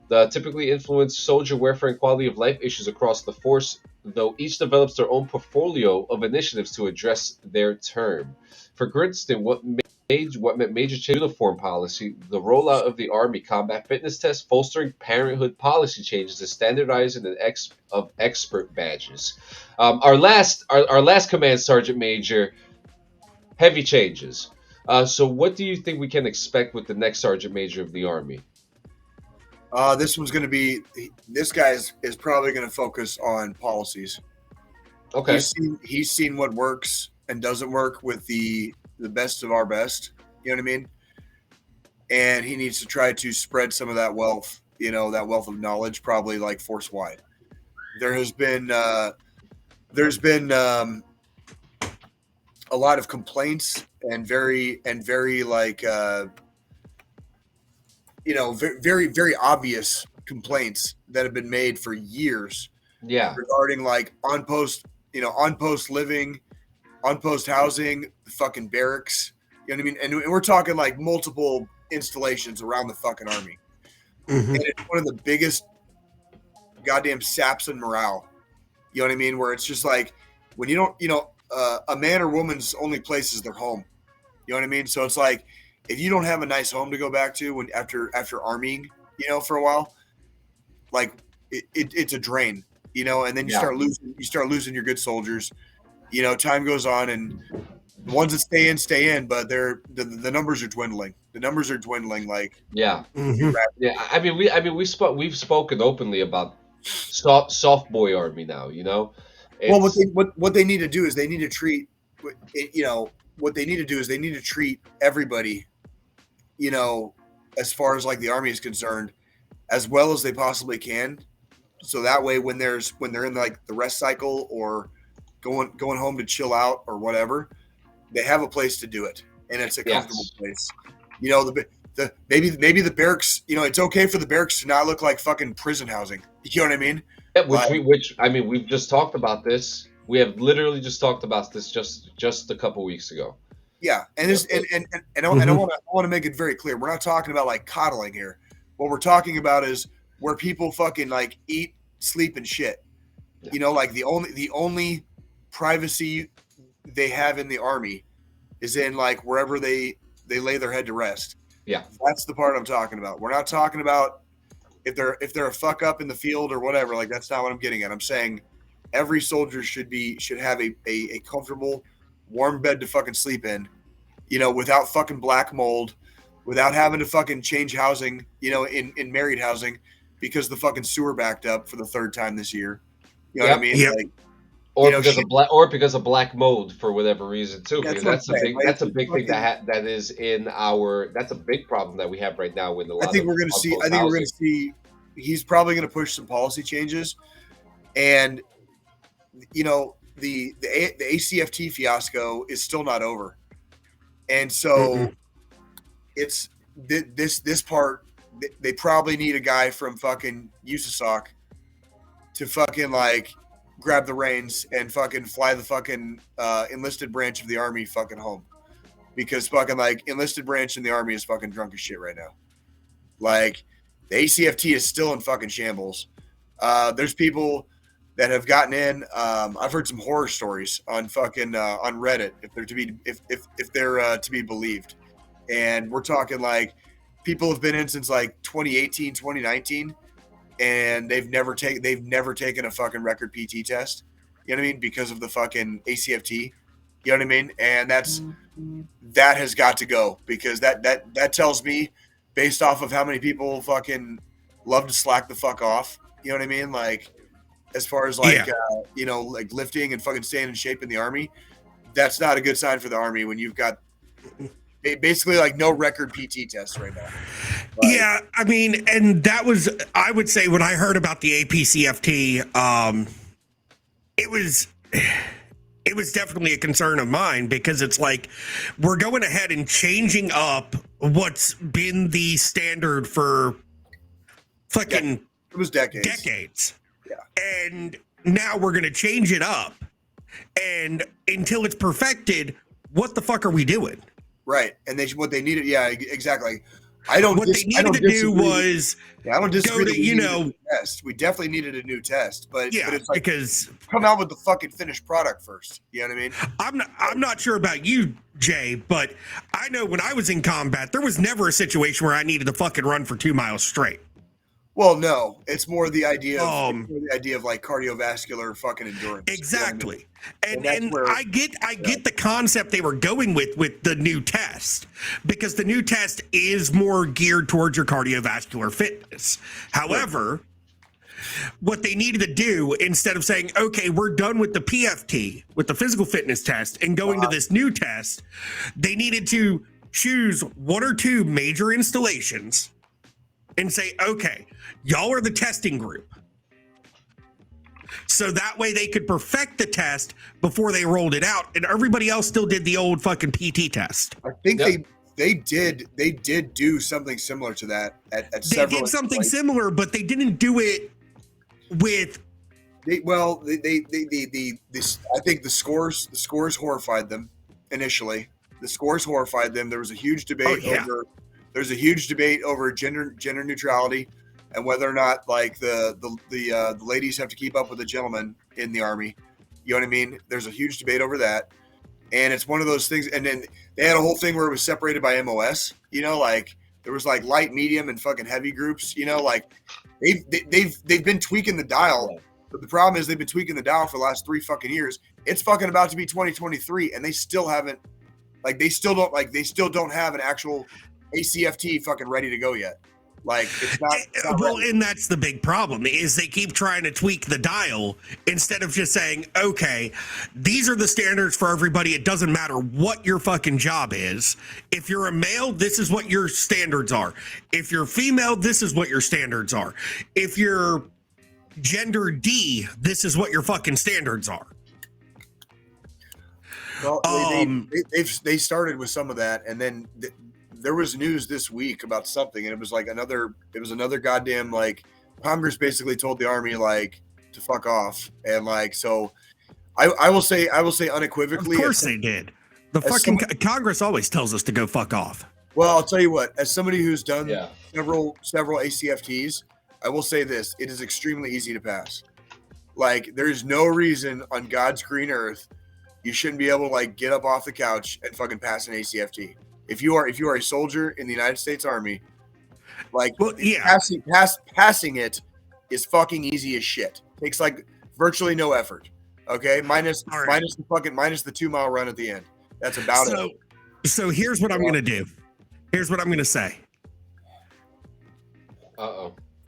C: The typically influence soldier welfare and quality of life issues across the force, though each develops their own portfolio of initiatives to address their term. For Grinston, what meant major change uniform policy, the rollout of the Army combat fitness test, fostering parenthood policy changes, and standardizing of expert badges. Our last Command Sergeant Major, heavy changes. So what do you think we can expect with the next Sergeant Major of the Army?
E: This one's going to be. This guy is probably going to focus on policies.
C: Okay.
E: He's seen what works and doesn't work with the best of our best. You know what I mean? And he needs to try to spread some of that wealth. You know, that wealth of knowledge, probably like force wide. There's been a lot of complaints and very like. Very, very obvious complaints that have been made for years.
C: Yeah.
E: Regarding like on post living, on post housing, fucking barracks. You know what I mean? And we're talking like multiple installations around the fucking Army.
D: Mm-hmm.
E: And it's one of the biggest goddamn saps in morale. You know what I mean? Where it's just like when you don't, a man or woman's only place is their home. You know what I mean? So it's like, if you don't have a nice home to go back to when after armying, for a while, like it's a drain, and then you start losing your good soldiers. Time goes on, and the ones that stay in, but the numbers are dwindling. The numbers are dwindling. Like
D: Mm-hmm.
C: yeah. I mean we've spoken openly about soft boy Army now.
E: Well, what they need to do is they need to treat, what they need to do is they need to treat everybody, as far as like the Army is concerned, as well as they possibly can. So that way, when they're in like the rest cycle or going home to chill out or whatever, they have a place to do it, and it's a comfortable place. Maybe the barracks. It's okay for the barracks to not look like fucking prison housing. You know what I mean?
C: Yeah, we've just talked about this. We have literally just talked about this just a couple weeks ago.
E: Yeah, and I want to make it very clear. We're not talking about like coddling here. What we're talking about is where people fucking like eat, sleep, and shit.
C: Yeah.
E: Like the only privacy they have in the Army is in like wherever they lay their head to rest.
C: Yeah.
E: That's the part I'm talking about. We're not talking about if they're a fuck up in the field or whatever. Like that's not what I'm getting at. I'm saying every soldier should have a comfortable, warm bed to fucking sleep in, without fucking black mold, without having to fucking change housing, in married housing because the fucking sewer backed up for the third time this year. You know what I mean?
D: Yep.
E: Like,
C: Or because of black mold for whatever reason too. Because
E: that's
C: that's a big thing that is in that's a big problem that we have right now with a lot.
E: I think we're going to see. He's probably going to push some policy changes, and the ACFT fiasco is still not over, and so it's this part. They probably need a guy from fucking USASOC to fucking like grab the reins and fucking fly the fucking enlisted branch of the Army fucking home, because fucking like enlisted branch in the Army is fucking drunk as shit right now. Like the ACFT is still in fucking shambles. There's people that have gotten in. I've heard some horror stories on fucking on Reddit if they're to be believed, and we're talking like people have been in since like 2018, 2019. And they've never taken a fucking record PT test. You know what I mean? Because of the fucking ACFT. You know what I mean? And that has got to go, because that tells me, based off of how many people fucking love to slack the fuck off. You know what I mean? Like, as far as like like lifting and fucking staying in shape in the Army, that's not a good sign for the Army when you've got basically like no record PT tests right now.
D: Yeah, I mean, and that was, I would say, when I heard about the APCFT, it was definitely a concern of mine, because it's like we're going ahead and changing up what's been the standard for fucking
E: it was decades.
D: Yeah. And now we're going to change it up, and until it's perfected, what the fuck are we doing?
E: Right. And what they needed, yeah, exactly. I don't
D: what they needed to do was
E: I don't disagree
D: go to,
E: test. We definitely needed a new test, but it's like,
D: because
E: come out with the fucking finished product first. You know what I mean?
D: I'm not sure about you, Jay, but I know when I was in combat, there was never a situation where I needed to fucking run for 2 miles straight.
E: Well, no, it's more the idea of like cardiovascular fucking endurance.
D: Exactly.
E: You know
D: what I mean? And I get the concept they were going with the new test, because the new test is more geared towards your cardiovascular fitness. However, what they needed to do, instead of saying, okay, we're done with the PFT, with the physical fitness test, and going to this new test, they needed to choose one or two major installations and say, okay, y'all are the testing group. So that way they could perfect the test before they rolled it out, and everybody else still did the old fucking PT test.
E: I think they did do something similar to that at several.
D: They did something similar, but they didn't do it with.
E: I think the scores horrified them initially. The scores horrified them. There was a huge debate over. There's a huge debate over gender neutrality and whether or not like the ladies have to keep up with the gentlemen in the Army. You know what I mean? There's a huge debate over that, and it's one of those things. And then they had a whole thing where it was separated by MOS. You know, like there was like light, medium, and fucking heavy groups. You know, like they've been tweaking the dial. But the problem is they've been tweaking the dial for the last 3 fucking years. It's fucking about to be 2023, and they still haven't. Like they still don't have an actual ACFT fucking ready to go yet. Like it's not
D: well, and that's the big problem, is they keep trying to tweak the dial instead of just saying, okay, these are the standards for everybody. It doesn't matter what your fucking job is. If you're a male, this is what your standards are. If you're female, this is what your standards are. If you're gender D, this is what your fucking standards are.
E: Well, they started with some of that, and then there was news this week about something, and it was another goddamn, like, Congress basically told the Army like to fuck off, and like, so I will say unequivocally,
D: of course they did. The fucking Congress always tells us to go fuck off.
E: Well, I'll tell you what, as somebody who's done several ACFTs, I will say this: it is extremely easy to pass. Like, there is no reason on God's green earth you shouldn't be able to like get up off the couch and fucking pass an ACFT. If you are a soldier in the United States Army, like passing it is fucking easy as shit. Takes like virtually no effort. Okay, minus the 2 mile run at the end. That's about it.
D: So here's what I'm gonna do. Here's what I'm gonna say.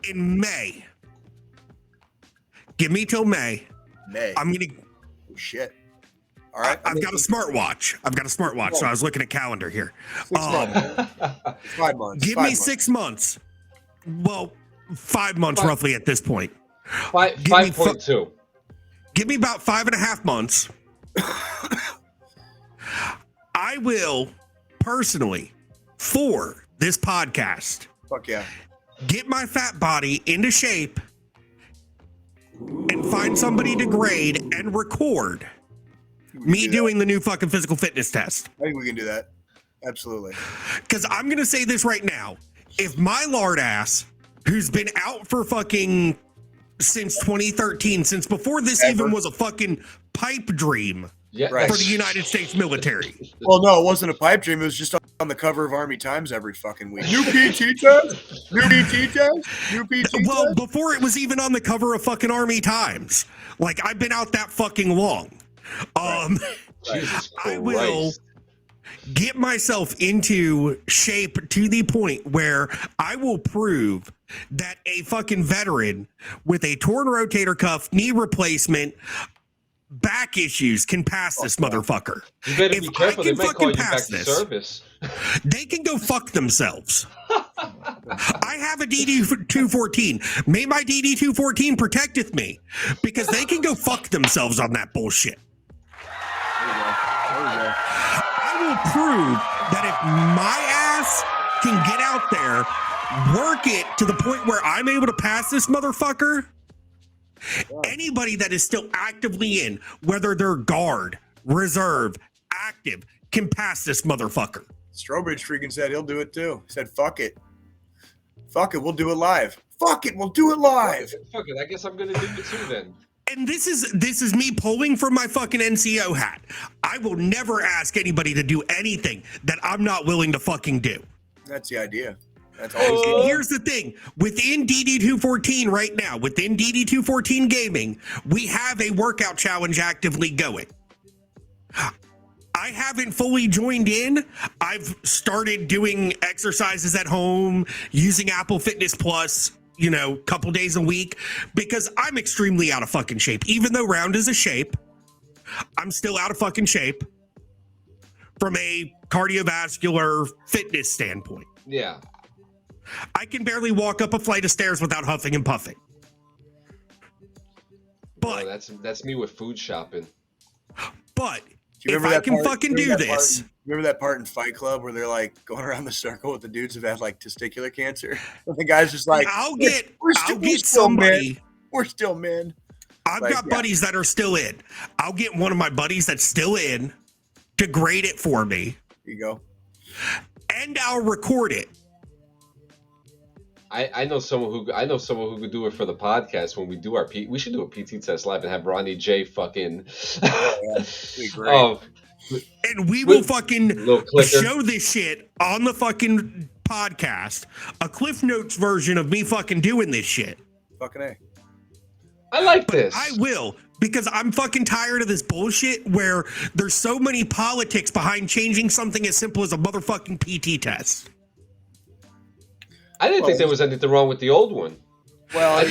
D: In May, give me till May. I'm gonna.
E: Oh, shit. All right.
D: I've got a smartwatch. So I was looking at calendar here.
E: 5 months.
D: Give me 6 months. Well, 5 months roughly at this point.
C: 5.2.
D: Give me about 5.5 months. I will personally, for this podcast,
E: fuck yeah,
D: get my fat body into shape and find somebody to grade and record me doing the new fucking physical fitness test.
E: I think we can do that. Absolutely.
D: Because I'm going to say this right now. If my lard ass, who's been out for fucking since 2013, since before this even was a fucking pipe dream for the United States military.
E: Well, no, it wasn't a pipe dream. It was just on the cover of Army Times every fucking week. New PT test? New PT test? New PT test?
D: Well, before it was even on the cover of fucking Army Times. Like, I've been out that fucking long.
C: Jesus
D: I will get myself into shape to the point where I will prove that a fucking veteran with a torn rotator cuff, knee replacement, back issues can pass this motherfucker.
C: You better be careful. They might call you back to service.
D: They can go fuck themselves. I have a DD-214. May my DD-214 protecteth me, because they can go fuck themselves on that bullshit. I will prove that if my ass can get out there, work it to the point where I'm able to pass this motherfucker, anybody that is still actively in, whether they're guard, reserve, active, can pass this motherfucker.
E: Strobridge freaking said he'll do it too. He said, fuck it. Fuck it, we'll do it live. Fuck it, we'll do it live.
C: Fuck it, I guess I'm going to do it too then.
D: And this is me pulling from my fucking NCO hat. I will never ask anybody to do anything that I'm not willing to fucking do.
E: That's the idea. That's always
D: Here's the thing. Within DD-214 right now, within DD-214 Gaming, we have a workout challenge actively going. I haven't fully joined in. I've started doing exercises at home, using Apple Fitness Plus, you know, couple days a week, because I'm extremely out of fucking shape. Even though round is a shape, I'm still out of fucking shape from a cardiovascular fitness standpoint.
C: Yeah.
D: I can barely walk up a flight of stairs without huffing and puffing. But
C: that's me with food shopping.
D: But if I can fucking do this.
E: Remember that part in Fight Club where they're like going around the circle with the dudes who've had like testicular cancer? The guy's just like,
D: I'll get
E: somebody.
D: somebody.
E: We're still men.
D: I've got buddies that are still in. I'll get one of my buddies that's still in to grade it for me.
E: There you go.
D: And I'll record it.
C: I know someone who could do it for the podcast when we do our we should do a PT test live and have Ronnie J fucking
D: and we will fucking show this shit on the fucking podcast, a Cliff Notes version of me fucking doing this shit.
E: Fucking A.
C: I like this.
D: I will, because I'm fucking tired of this bullshit where there's so many politics behind changing something as simple as a motherfucking PT test.
C: I didn't think there was anything wrong with the old one.
E: Well,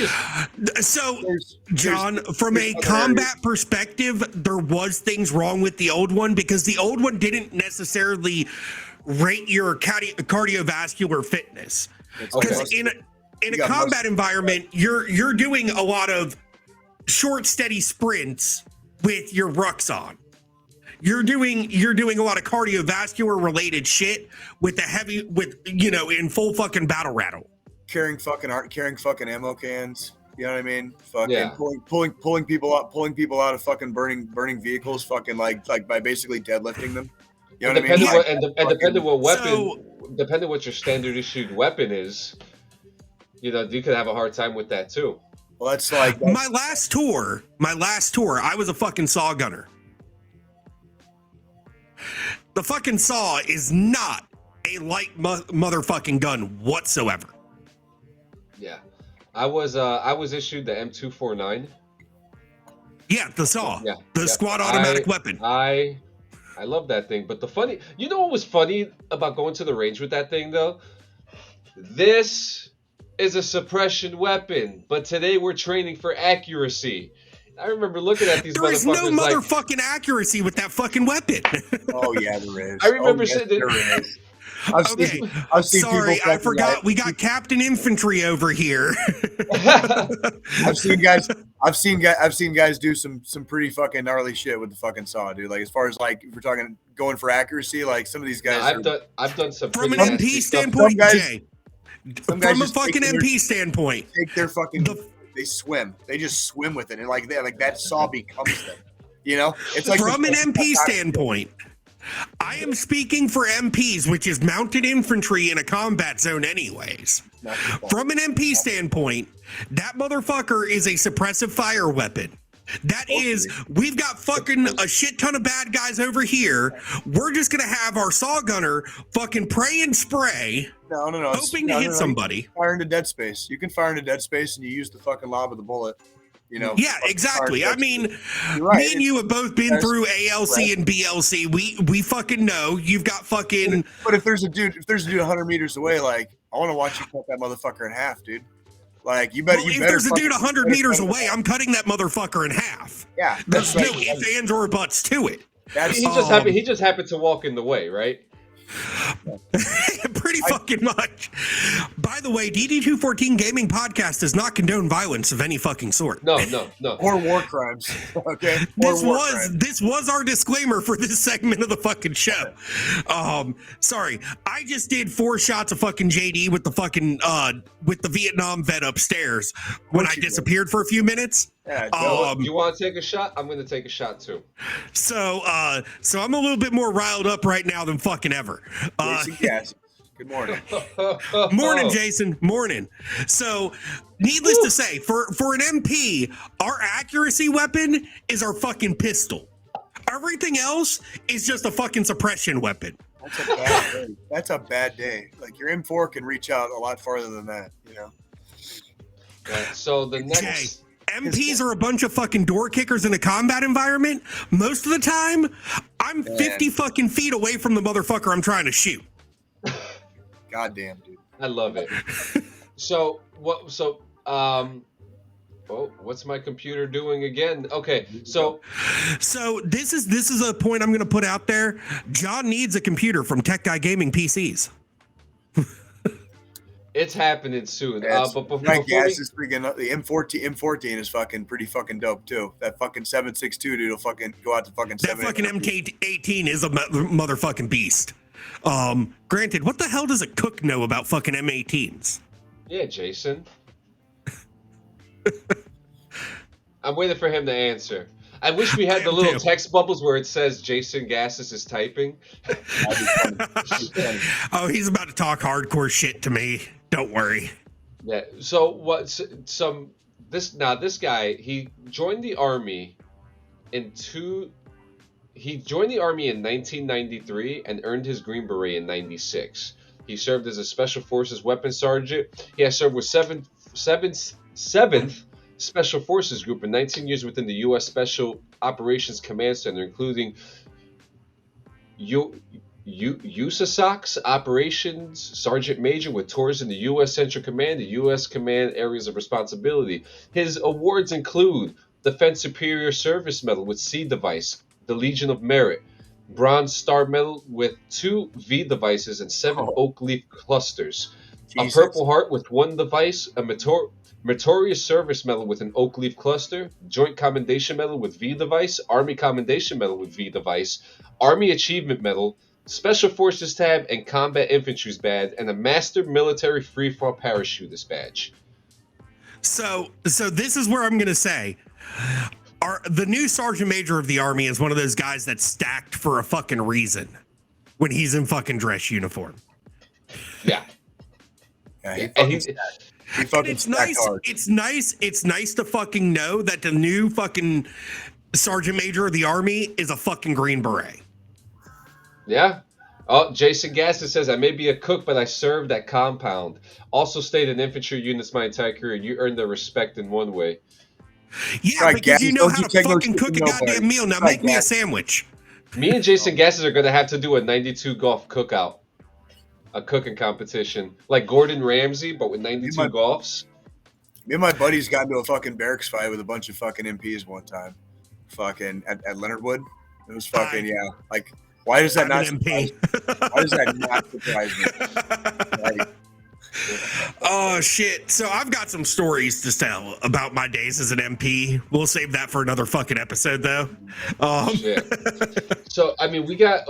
D: John, from a combat perspective, there was things wrong with the old one, because the old one didn't necessarily rate your cardiovascular fitness. Because in a combat environment, you're doing a lot of short, steady sprints with your rucks on. You're doing a lot of cardiovascular related shit with in full fucking battle rattle. Carrying
E: fucking ammo cans. You know what I mean? Fucking pulling people out of fucking burning vehicles. Fucking like by basically deadlifting them. You know what I mean?
C: Depending what your standard issued weapon is, you know, you could have a hard time with that too.
E: Well, that's
D: my last tour. I was a fucking saw gunner. The fucking saw is not a light motherfucking gun whatsoever.
C: Yeah, I was issued the M249.
D: Yeah, the saw.
C: Yeah,
D: The
C: yep.
D: squad automatic weapon.
C: I love that thing. But you know what was funny about going to the range with that thing though? This is a suppression weapon, but today we're training for accuracy. I remember looking at these
D: There is no
C: motherfuckers like,
D: motherfucking accuracy with that fucking weapon.
E: Oh yeah, there is.
C: I remember
E: yes,
C: sitting
E: there is.
D: Okay,
E: I've seen
D: sorry,
E: people
D: I forgot. We got Captain Infantry over here.
E: I've seen guys do some pretty fucking gnarly shit with the fucking saw, dude. Like as far as like if we're talking going for accuracy, like some of these guys.
C: I've done some
D: From
C: pretty
D: an MP
C: nasty stuff.
D: standpoint, Jay.
E: Some guys
D: From a
E: just
D: fucking
E: take
D: MP standpoint,
E: take their fucking they swim. They just swim with it, and like that saw becomes them. You know, it's like
D: from an MP standpoint. I am speaking for MPs, which is mounted infantry in a combat zone anyways. From an MP standpoint, that motherfucker is a suppressive fire weapon. That is, we've got fucking a shit ton of bad guys over here. We're just going to have our saw gunner fucking pray and spray, hoping to hit somebody.
E: You can fire into dead space. You can fire into dead space and you use the fucking lob of the bullet. You know,
D: yeah, exactly. I mean,
E: right.
D: Me and you have both been through ALC and BLC. We fucking know. You've got fucking.
E: But if there's a dude 100 meters away, like I want to watch you cut that motherfucker in half, dude. Like you better.
D: If there's a dude 100 meters away, I'm cutting that motherfucker in half.
E: Yeah,
D: there's no ifs, ands, or buts to it.
C: He just happened to walk in the way, right?
D: Pretty fucking much. By the way, DD214 Gaming Podcast does not condone violence of any fucking sort.
C: No.
E: Or war crimes. Okay.
D: This was our disclaimer for this segment of the fucking show. Sorry, I just did 4 shots of fucking JD with the fucking with the Vietnam vet upstairs when I disappeared for a few minutes.
E: Yeah,
C: you want to take a shot? I'm going to take a shot too.
D: So I'm a little bit more riled up right now than fucking ever.
E: Good morning.
D: Morning, Jason. Morning. So, needless to say, for an MP, our accuracy weapon is our fucking pistol. Everything else is just a fucking suppression weapon.
E: That's a bad day. That's a bad day. Like your M4 can reach out a lot farther than that, you know.
C: So the next.
D: Jay, MPs are a bunch of fucking door kickers in a combat environment. Most of the time, I'm 50 fucking feet away from the motherfucker I'm trying to shoot.
E: Goddamn, dude.
C: I love it. What's my computer doing again? Okay, so
D: this is a point I'm going to put out there. John needs a computer from Tech Guy Gaming PCs.
C: It's happening soon.
E: Yeah,
C: But before
E: is freaking the M14 is fucking pretty fucking dope too. That fucking 7.62 dude will fucking go out to fucking.
D: That fucking MK18 is a motherfucking beast. Granted, what the hell does a cook know about fucking M18s?
C: Yeah, Jason. I'm waiting for him to answer. I wish we had the little text bubbles where it says Jason Gassis is typing.
D: Oh, he's about to talk hardcore shit to me. Don't worry.
C: Yeah. So this guy, he joined the army in 1993 and earned his Green Beret in 96. He served as a Special Forces Weapons Sergeant. He has served with 7th Special Forces Group in 19 years within the U.S. Special Operations Command Center, including USASOC's Operations Sergeant Major with tours in the U.S. Central Command, the U.S. Command Areas of Responsibility. His awards include Defense Superior Service Medal with C device, the Legion of Merit, Bronze Star Medal with 2 V devices and 7 oak leaf clusters, Jesus. A Purple Heart with 1 device, a Meritorious Service Medal with an oak leaf cluster, Joint Commendation Medal with V device, Army Commendation Medal with V device, Army Achievement Medal, Special Forces tab and Combat Infantry's badge, and a Master Military Freefall Parachutist badge.
D: So this is where I'm going to say, the new Sergeant Major of the Army is one of those guys that's stacked for a fucking reason when he's in fucking dress uniform.
C: Yeah.
D: It's nice. Hard. It's nice to fucking know that the new fucking Sergeant Major of the Army is a fucking Green Beret.
C: Yeah. Oh, Jason Gaston says, I may be a cook, but I served at compound. Also stayed in infantry units my entire career. You earned their respect in one way.
D: Yeah,
E: Right,
D: because
E: Gas,
D: you know
E: don't
D: how
E: you
D: to
E: take no
D: fucking
E: shit
D: cook
E: from
D: a
E: nobody.
D: goddamn meal. Now
E: Right,
D: make me a
E: Gas.
D: sandwich.
C: Me and Jason Gaston are going to have to do a 92 golf cookout. A cooking competition. Like Gordon Ramsay, but with 92 golfs.
E: Me and my buddies got into a fucking barracks fight with a bunch of fucking MPs one time. Fucking at Leonard Wood. It was fucking, yeah. Like, why does that
D: I'm
E: not
D: an
E: surprise
D: MP.
E: me? Why does that not surprise me? Like,
D: Oh shit! So I've got some stories to tell about my days as an MP. We'll save that for another fucking episode, though.
C: Shit. So I mean, we got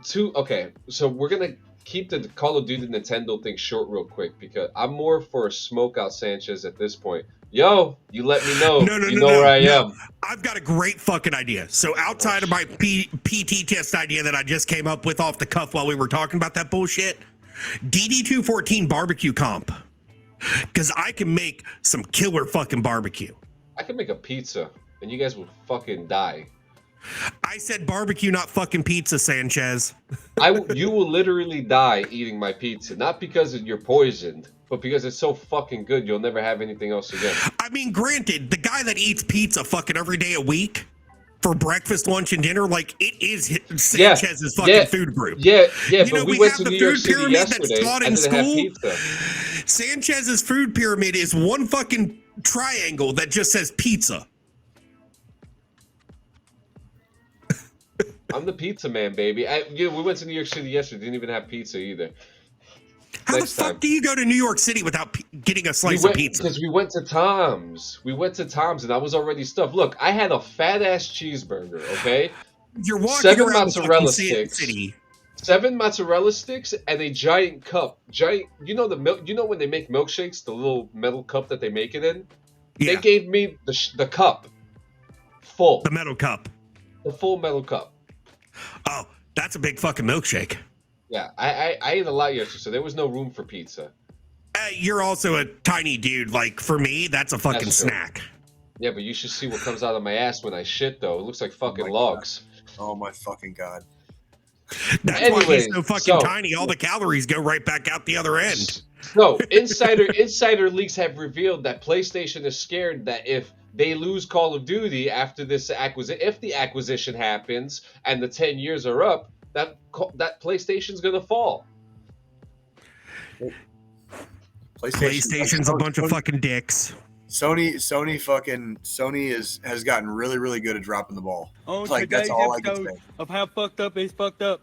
C: two. Okay, so we're gonna keep the Call of Duty Nintendo thing short, real quick, because I'm more for a smokeout Sanchez at this point. Yo, you let me know.
D: No,
C: You know where I am.
D: I've got a great fucking idea. So outside of my PT test idea that I just came up with off the cuff while we were talking about that bullshit, DD214 barbecue comp, because I can make some killer fucking barbecue.
C: I can make a pizza, and you guys will fucking die.
D: I said barbecue, not fucking pizza, Sanchez.
C: You will literally die eating my pizza, not because you're poisoned, but because it's so fucking good you'll never have anything else again.
D: I mean, granted, the guy that eats pizza fucking every day a week for breakfast, lunch, and dinner, like, it is Sanchez's fucking food group.
C: Yeah,
D: You
C: but
D: know,
C: we
D: we
C: went
D: have
C: to
D: the
C: New York
D: food
C: City
D: pyramid that's
C: yesterday.
D: taught
C: I
D: in
C: didn't have
D: school.
C: pizza.
D: Sanchez's food pyramid is one fucking triangle that just says pizza.
C: I'm the pizza man, baby. We went to New York City yesterday. Didn't even have pizza either.
D: How
C: Next
D: the fuck
C: time.
D: do you go to New York City without getting a slice of pizza?
C: Because we went to Tom's. We went to Tom's, and I was already stuffed. Look, I had a fat ass cheeseburger. Okay,
D: You're walking
C: 7
D: around
C: mozzarella
D: the
C: sticks.
D: city.
C: 7 mozzarella sticks and a giant cup. You know the milk. You know when they make milkshakes, the little metal cup that they make it in.
D: Yeah,
C: They gave me the cup full,
D: the metal cup.
C: the full metal cup.
D: Oh, that's a big fucking milkshake.
C: Yeah, I ate a lot yesterday, so there was no room for pizza.
D: You're also a tiny dude. Like, for me, that's a fucking
C: That's true.
D: snack.
C: Yeah, but you should see what comes out of my ass when I shit, though. It looks like fucking
E: my
C: logs.
E: oh my fucking god.
D: That's why
C: Anyways,
D: he's so fucking
C: so-
D: tiny. All the calories go right back out the other end.
C: No, insider leaks have revealed that PlayStation is scared that if they lose Call of Duty after this if the acquisition happens and the 10 years are up, that PlayStation's gonna fall.
D: PlayStation's a bunch of fucking dicks.
E: Sony has gotten really, really good at dropping the ball.
H: On
E: Like, that's
H: today's
E: all I can
H: episode
E: say.
H: of How Fucked Up is Fucked Up.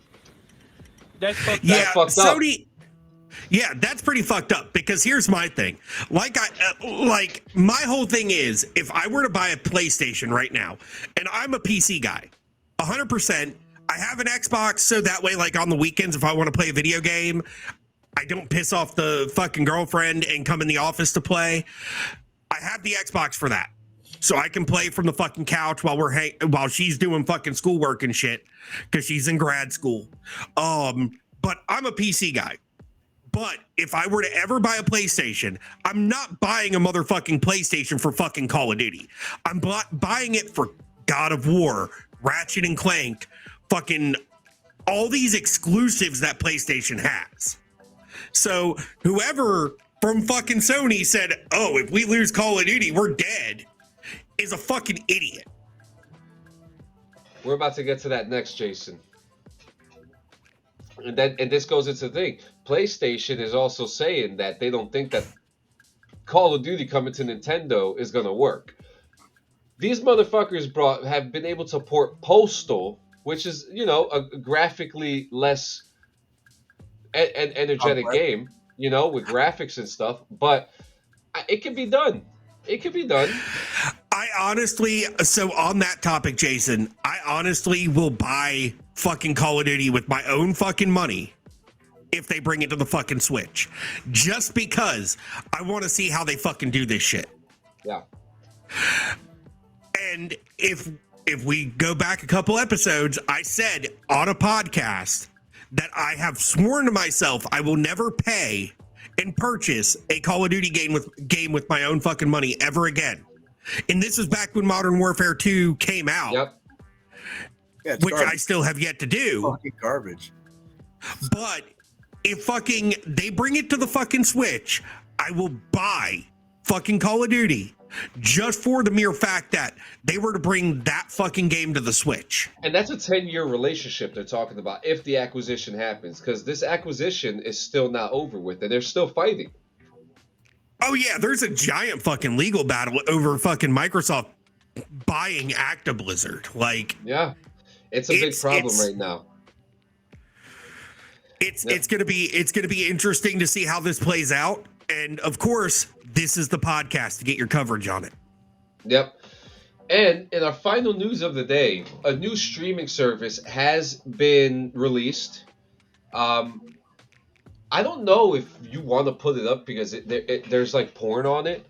H: That's fucked
D: Yeah,
H: up.
C: fucked up.
D: Sony. Yeah, that's pretty fucked up. Because here's my thing. My whole thing is, if I were to buy a PlayStation right now, and I'm a PC guy, 100%. I have an Xbox, so that way, like on the weekends, if I want to play a video game, I don't piss off the fucking girlfriend and come in the office to play. I have the Xbox for that. So I can play from the fucking couch while she's doing fucking schoolwork and shit, because she's in grad school. But I'm a PC guy. But if I were to ever buy a PlayStation, I'm not buying a motherfucking PlayStation for fucking Call of Duty. I'm buying it for God of War, Ratchet and Clank, fucking all these exclusives that PlayStation has. So whoever from fucking Sony said, oh, if we lose Call of Duty, we're dead, is a fucking idiot.
C: We're about to get to that next, Jason. And this goes into the thing. PlayStation is also saying that they don't think that Call of Duty coming to Nintendo is gonna work. These motherfuckers have been able to port Postal, which is, a graphically less energetic game, with graphics and stuff, but it can be done. It can be done.
D: So on that topic, Jason, I honestly will buy fucking Call of Duty with my own fucking money if they bring it to the fucking Switch. Just because I want to see how they fucking do this shit.
C: Yeah.
D: And if we go back a couple episodes, I said on a podcast that I have sworn to myself I will never pay and purchase a Call of Duty game with my own fucking money ever again. And this was back when Modern Warfare 2 came out.
C: Yep.
E: Yeah, it's
D: which I
E: garbage.
D: still have yet to do.
E: Fucking garbage.
D: But if fucking they bring it to the fucking Switch, I will buy fucking Call of Duty just for the mere fact that they were to bring that fucking game to the Switch.
C: And that's a 10-year relationship they're talking about if the acquisition happens, because this acquisition is still not over with, and they're still fighting.
D: Oh yeah, there's a giant fucking legal battle over fucking Microsoft buying Blizzard. Like,
C: Yeah, it's a big problem right now.
D: It's gonna be interesting to see how this plays out. And of course, this is the podcast to get your coverage on it.
C: Yep. And in our final news of the day, a new streaming service has been released. I don't know if you want to put it up because there's like porn on it.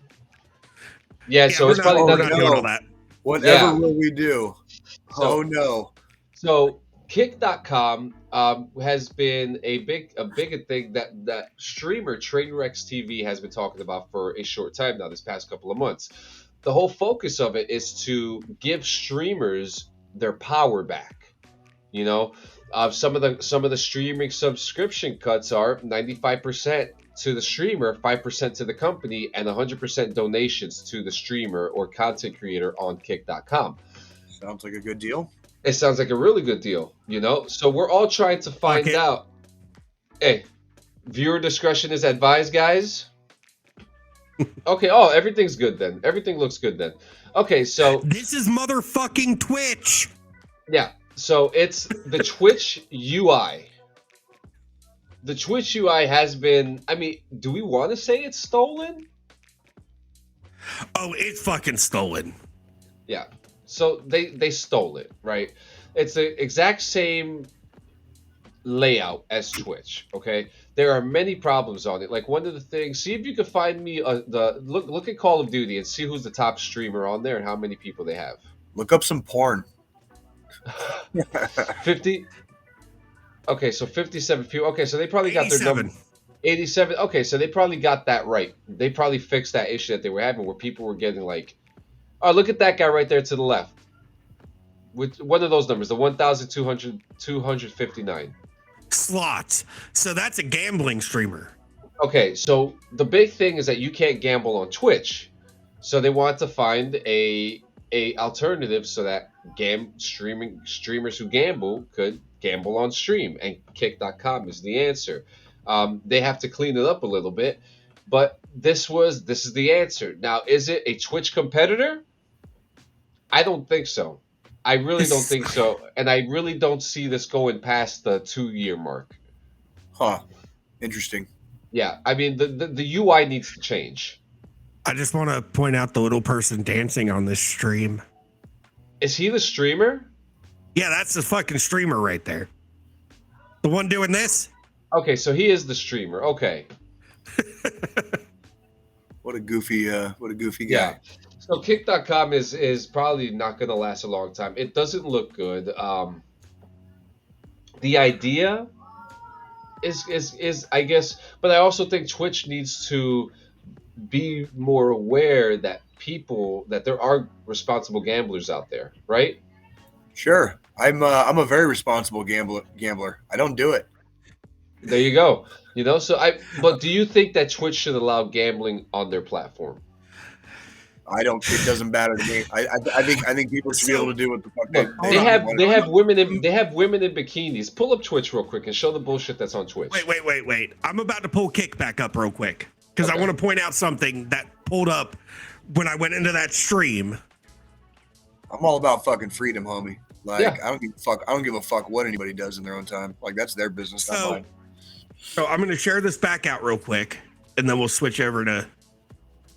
C: Yeah, so it's probably not
D: doing all that.
E: Whatever will we do?
C: So-
E: Oh no.
C: So Kick.com has been a big thing that streamer Trainwrecks TV has been talking about for a short time now, this past couple of months. The whole focus of it is to give streamers their power back. You know, some of the streaming subscription cuts are 95% to the streamer, 5% to the company, and 100% donations to the streamer or content creator on Kick.com.
E: Sounds like a good deal.
C: It sounds like a really good deal, you know? So we're all trying to find out. Hey, viewer discretion is advised, guys. Okay, everything's good then. Everything looks good then. Okay, so
D: this is motherfucking Twitch.
C: Yeah, so it's the Twitch UI. The Twitch UI has been, I mean, do we want to say it's stolen?
D: Oh, it's fucking stolen.
C: Yeah. So they stole it, right? It's the exact same layout as Twitch, okay? There are many problems on it. Like one of the things, see if you can find me look at Call of Duty and see who's the top streamer on there and how many people they have.
E: Look up some porn.
C: 50. Okay, so 57 people. Okay, so they probably got their number. 87. Okay, so they probably got that right. They probably fixed that issue that they were having where people were getting like, oh, look at that guy right there to the left. With one of those numbers, the 1,259
D: slots. So that's a gambling streamer.
C: Okay, so the big thing is that you can't gamble on Twitch. So they want to find a alternative so that streamers who gamble could gamble on stream, and Kick.com is the answer. They have to clean it up a little bit, but this is the answer. Now, is it a Twitch competitor? I don't think so. I really don't think so, and I really don't see this going past the 2-year mark.
E: Huh. Interesting.
C: Yeah, I mean the UI needs to change.
D: I just want to point out the little person dancing on this stream.
C: Is he the streamer?
D: Yeah, that's the fucking streamer right there. The one doing this?
C: Okay, so he is the streamer. Okay.
E: What a goofy guy.
C: Yeah. So Kick.com is probably not going to last a long time. It doesn't look good. The idea is I guess, but I also think Twitch needs to be more aware that there are responsible gamblers out there, right?
E: Sure. I'm a very responsible gambler. I don't do it.
C: There you go. You know, but do you think that Twitch should allow gambling on their platform?
E: I don't. It doesn't matter to me. I think people should be able to do what the fuck
C: they have women in bikinis. Pull up Twitch real quick and show the bullshit that's on Twitch.
D: Wait. I'm about to pull Kick back up real quick because I want to point out something that pulled up when I went into that stream.
E: I'm all about fucking freedom, homie. Like
C: Yeah.
E: I don't give a fuck what anybody does in their own time. Like that's their business, not mine.
D: So I'm going to share this back out real quick, and then we'll switch over to.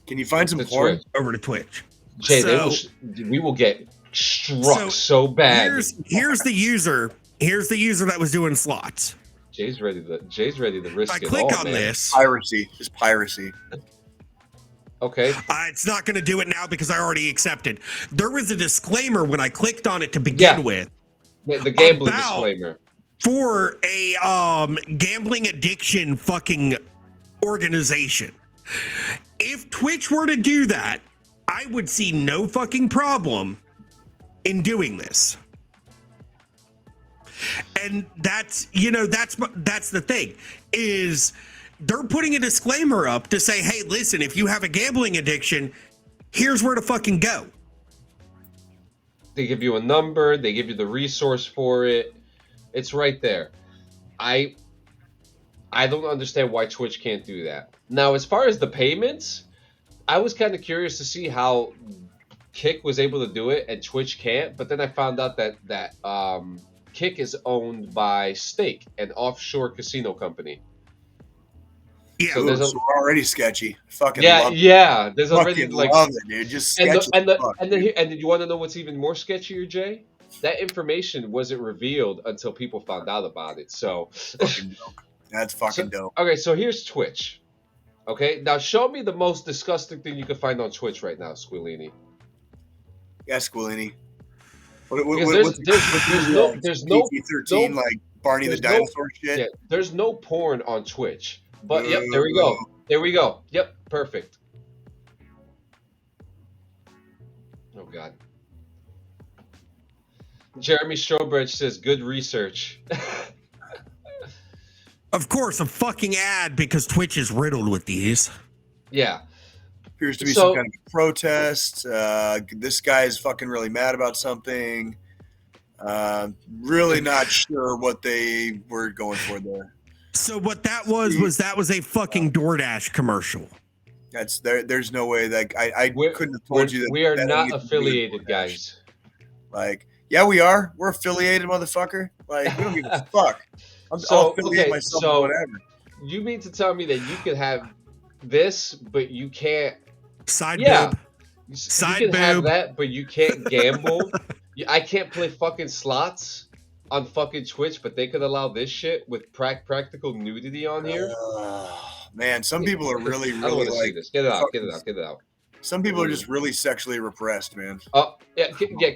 E: Can you find some
C: That's
E: porn?
C: right.
D: Over to Twitch.
C: Jay, we will get struck so bad.
D: Here's the user. Here's the user that was doing slots.
C: Jay's ready to risk
D: If I
C: it
D: click
C: all,
D: on
C: man.
D: this,
E: Piracy. Just piracy.
C: Okay.
D: it's not going to do it now because I already accepted. There was a disclaimer when I clicked on it to begin with.
C: The gambling
D: About-
C: disclaimer.
D: For a gambling addiction fucking organization. If Twitch were to do that, I would see no fucking problem in doing this. And that's the thing is they're putting a disclaimer up to say, hey, listen, if you have a gambling addiction, here's where to fucking go.
C: They give you a number, they give you the resource for it. It's right there. I don't understand why Twitch can't do that. Now, as far as the payments, I was kind of curious to see how Kick was able to do it and Twitch can't, but then I found out that Kick is owned by Stake, an offshore casino company.
D: Yeah,
C: So there's
E: we're already sketchy. Fucking
C: yeah,
E: love
C: yeah. There's
E: it.
C: already
E: Fucking
C: like
E: love it, dude. Just sketchy.
C: and
E: dude.
C: then you want to know what's even more sketchier, Jay? That information wasn't revealed until people found out about it. So
E: fucking dope. That's fucking dope.
C: Okay, so here's Twitch. Okay, now show me the most disgusting thing you can find on Twitch right now, Squillini.
E: Yeah, Squillini.
C: There's no
E: PG-13 like Barney the dinosaur shit.
C: Yeah, there's no porn on Twitch. But yep, there we go. There we go. Yep, perfect. Oh God. Jeremy Strobridge says good research.
D: Of course, a fucking ad because Twitch is riddled with these.
C: Yeah.
E: Appears to be some kind of protest. This guy is fucking really mad about something. Really not sure what they were going for there.
D: So what that was a fucking DoorDash commercial.
E: That's there. There's no way that I couldn't have told you that
C: we are
E: that
C: not affiliated, guys.
E: Like, yeah, we are. We're affiliated, motherfucker. Like, we don't give a fuck. I'll affiliate myself with whatever.
C: You mean to tell me that you could have this, but you can't
D: side boob?
C: You can have that, but you can't gamble. I can't play fucking slots on fucking Twitch, but they could allow this shit with practical nudity on here.
E: Man, some people are really,
C: I don't want to see this. Get it out. Get it out. Get it out.
E: Some people are just really sexually repressed, man.
C: Oh yeah, yeah.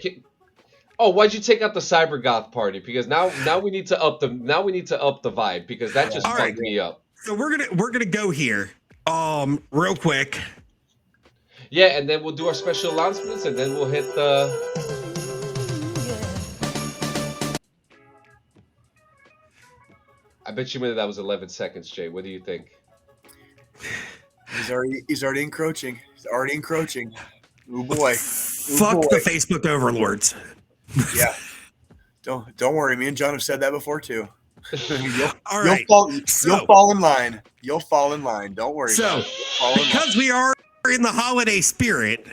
C: Oh, why'd you take out the cyber goth party? Because now we need to up the vibe because that just fucked me up.
D: So we're gonna go here, real quick.
C: Yeah, and then we'll do our special announcements, and then we'll hit the. I bet you that was 11 seconds, Jay. What do you think?
E: He's already encroaching. He's already encroaching. Oh boy.
D: Fuck the Facebook overlords.
E: Yeah. Don't worry. Me and John have said that before too. You'll fall in line. You'll fall in line. Don't worry.
D: So, because we are in the holiday spirit,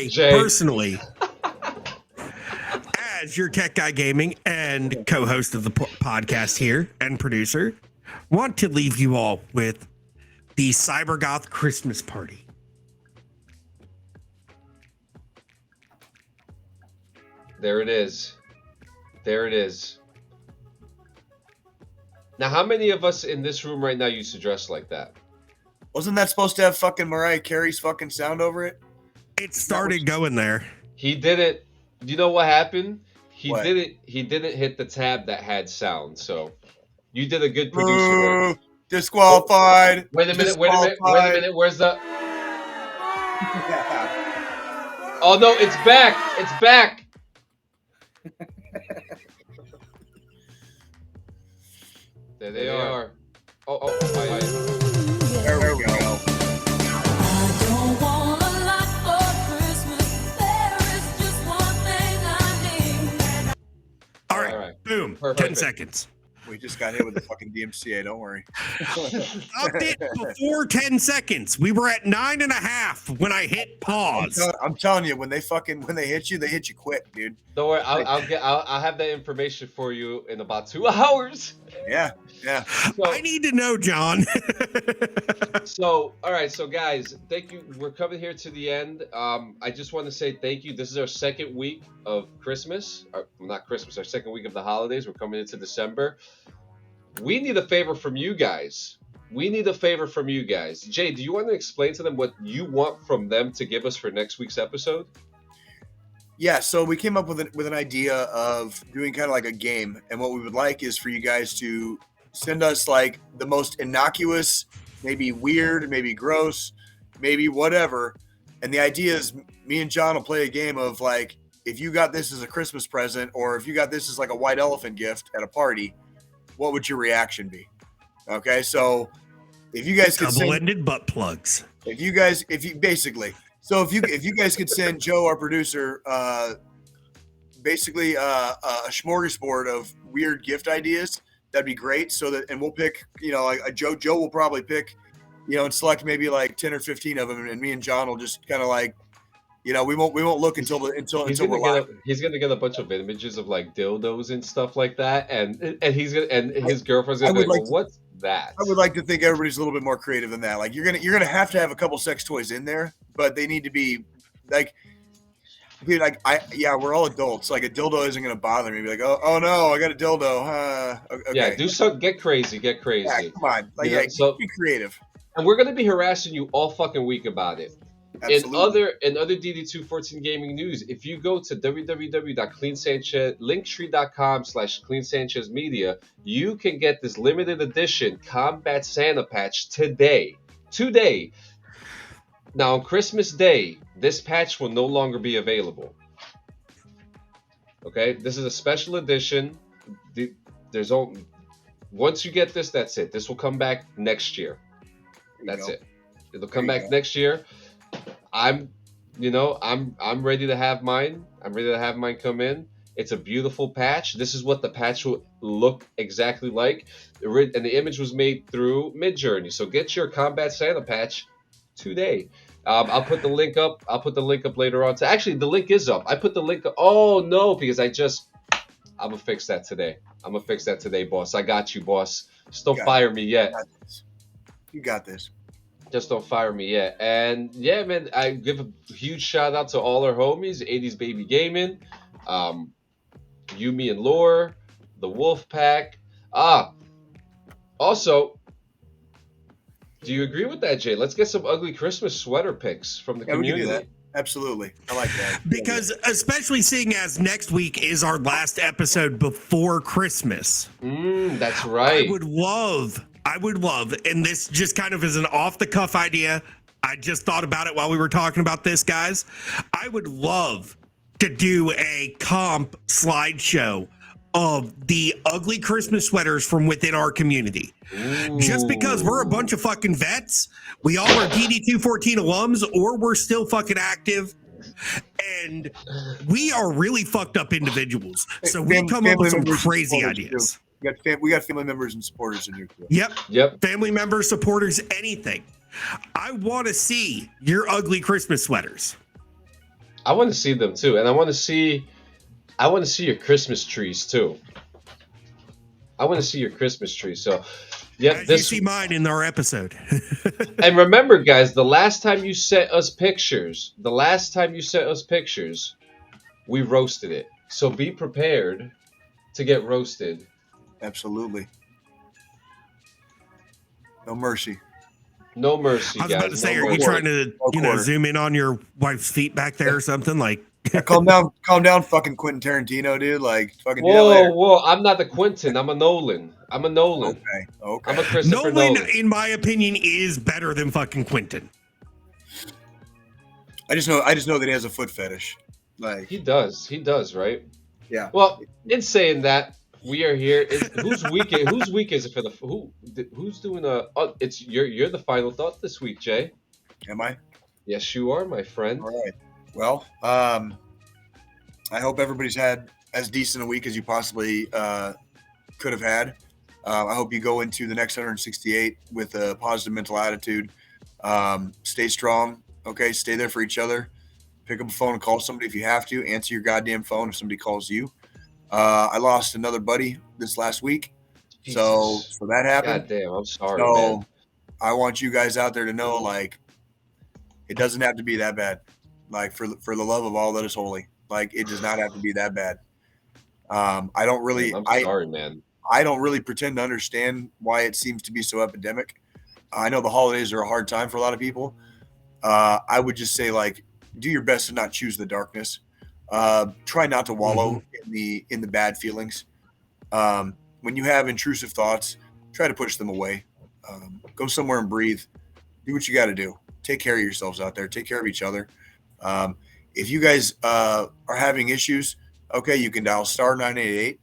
C: Jay.
D: Personally, as your Tech Guy Gaming and co-host of the podcast here and producer, want to leave you all with the CyberGoth Christmas party.
C: There it is. There it is. Now, how many of us in this room right now used to dress like that?
E: Wasn't that supposed to have fucking Mariah Carey's fucking sound over it?
D: It started going there.
C: He didn't. You know what happened? He didn't hit the tab that had sound. So you did a good producer work.
E: Disqualified.
C: Wait a minute. Where's the? Oh no! It's back. It's back. There they are. Oh.
E: There we go.
D: All right. Boom. Perfect. 10 seconds.
E: We just got hit with the fucking DMCA. Don't worry.
D: Stopped it before 10 seconds. We were at 9.5 when I hit pause.
E: I'm telling you, when they hit you quick, dude.
C: Don't worry. I'll have that information for you in about 2 hours.
E: Yeah.
D: So, I need to know, John.
C: So, all right. So, guys, thank you. We're coming here to the end. I just want to say thank you. This is our second week of Christmas. Not Christmas. Our second week of the holidays. We're coming into December. We need a favor from you guys. Jay, do you want to explain to them what you want from them to give us for next week's episode?
E: Yeah, so we came up with an idea of doing kind of like a game, and what we would like is for you guys to send us like the most innocuous, maybe weird, maybe gross, maybe whatever. And the idea is me and John will play a game of like if you got this as a Christmas present, or if you got this as like a white elephant gift at a party, what would your reaction be? Okay, so if you guys could
D: double-ended butt plugs.
E: if you guys could send Joe, our producer, basically a smorgasbord of weird gift ideas, that'd be great. So that, and we'll pick, like Joe will probably pick, and select maybe like 10 or 15 of them, and me and John will just kind of like, we won't look until we're live.
C: He's gonna get a bunch of images of like dildos and stuff like that, and his girlfriend's gonna be like, well, what's that?
E: I would like to think everybody's a little bit more creative than that. Like you're gonna have to have a couple sex toys in there, but they need to be like, dude, like we're all adults. Like a dildo isn't gonna bother me. Be like, oh no, I got a dildo. Okay.
C: Yeah, do so. Get crazy.
E: Yeah, come on. Like,
C: so
E: be creative.
C: And we're gonna be harassing you all fucking week about it.
E: Absolutely.
C: In other DD214 gaming news, if you go to www.linktree.com/CleanSanchezMedia, you can get this limited edition Combat Santa patch today. Now on Christmas Day, this patch will no longer be available. Okay, this is a special edition. Once you get this, that's it. This will come back next year. That's it. It'll come back next year. I'm ready to have mine. I'm ready to have mine come in. It's a beautiful patch. This is what the patch will look exactly like. And the image was made through Midjourney. So get your Combat Santa patch today. I'll put the link up. I'll put the link up later on. Actually, the link is up. I put the link up. Oh no, because I'm gonna fix that today. I'm gonna fix that today, boss. I got you, boss. Just don't fire me yet.
E: You got this.
C: Just don't fire me yet. And yeah, man, I give a huge shout out to all our homies, 80s Baby Gaming, Yumi and Lore, the Wolf Pack. Also, do you agree with that, Jay? Let's get some ugly Christmas sweater pics from the community.
E: We can do that. Absolutely. I like that.
D: Because especially seeing as next week is our last episode before Christmas.
C: That's right.
D: I would love, and this just kind of is an off-the-cuff idea. I just thought about it while we were talking about this, guys. I would love to do a comp slideshow of the ugly Christmas sweaters from within our community. Ooh. Just because we're a bunch of fucking vets, we all are DD214 alums, or we're still fucking active, and we are really fucked up individuals. So we come up with some crazy ideas.
E: We got family members and supporters in here too.
D: Yep. Family members, supporters, anything. I want to see your ugly Christmas sweaters.
C: I want to see them too, and I want to see your Christmas trees too. I want to see your Christmas tree. So, yeah,
D: you see mine in our episode.
C: And remember, guys, the last time you sent us pictures, we roasted it. So be prepared to get roasted.
E: Absolutely. No mercy.
C: No mercy, guys.
D: I was about to say, are you trying to, zoom in on your wife's feet back there or something? Like,
E: yeah, calm down, fucking Quentin Tarantino, dude. Like, fucking.
C: Whoa! I'm not the Quentin. I'm a Nolan. Okay. I'm a Christopher Nolan.
D: In my opinion, is better than fucking Quentin.
E: I just know that he has a foot fetish. Like
C: he does, right?
E: Yeah.
C: Well, in saying that, we are here. Whose week is it for who's doing it's you're the final thought this week, Jay.
E: Am I?
C: Yes, you are, my friend.
E: All right. Well, I hope everybody's had as decent a week as you possibly could have had. I hope you go into the next 168 with a positive mental attitude. Stay strong. Okay. Stay there for each other. Pick up a phone and call somebody if you have to. Answer your goddamn phone if somebody calls you. I lost another buddy this last week. Jesus. So that happened.
C: God damn, I'm sorry,
E: so
C: man.
E: I want you guys out there to know, like, it doesn't have to be that bad. Like, for the love of all that is holy. Like, it does not have to be that bad. I'm sorry, man. I don't really pretend to understand why it seems to be so epidemic. I know the holidays are a hard time for a lot of people. I would just say, like, do your best to not choose the darkness. Try not to wallow in the bad feelings. When you have intrusive thoughts, try to push them away. Go somewhere and breathe. Do what you got to do. Take care of yourselves out there. Take care of each other. If you guys are having issues, okay, you can dial star 988,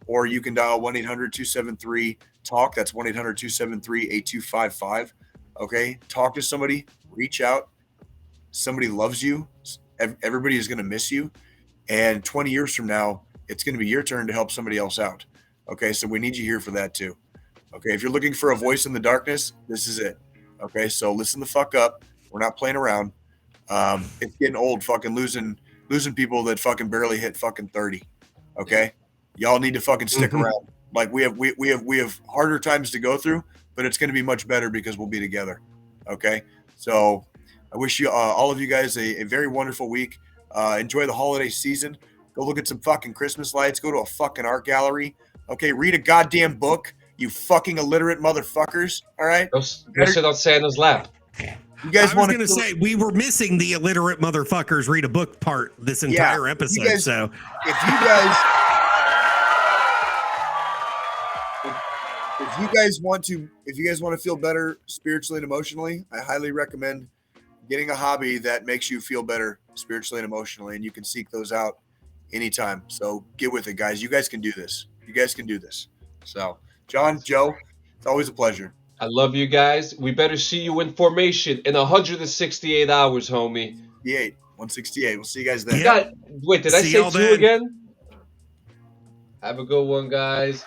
E: or you can dial 1-800-273-TALK. That's 1-800-273-8255. Okay, talk to somebody, reach out. Somebody loves you. Everybody is going to miss you. And 20 years from now, it's going to be your turn to help somebody else out. Okay, so we need you here for that too. Okay, if you're looking for a voice in the darkness, this is it. Okay, so listen the fuck up. We're not playing around. It's getting old fucking losing people that fucking barely hit fucking 30. Okay, y'all need to fucking stick around. Like we have harder times to go through, but it's going to be much better because we'll be together. Okay, so I wish you all of you guys a very wonderful week. Enjoy the holiday season. Go look at some fucking Christmas lights. Go to a fucking art gallery. Okay, read a goddamn book. You fucking illiterate motherfuckers. All right.
C: Go sit on Santa's lap.
E: You guys
D: I was going to say we were missing the illiterate motherfuckers read a book part this entire episode. So
E: if you guys want to feel better spiritually and emotionally, I highly recommend getting a hobby that makes you feel better spiritually and emotionally, and you can seek those out anytime. So get with it, guys. You guys can do this. So, John, Joe, it's always a pleasure.
C: I love you guys. We better see you in formation in 168 hours, homie.
E: 168. We'll see you guys then.
C: God, wait, did I
D: See
C: say
D: y'all
C: 2
D: then.
C: again? Have a good one, guys.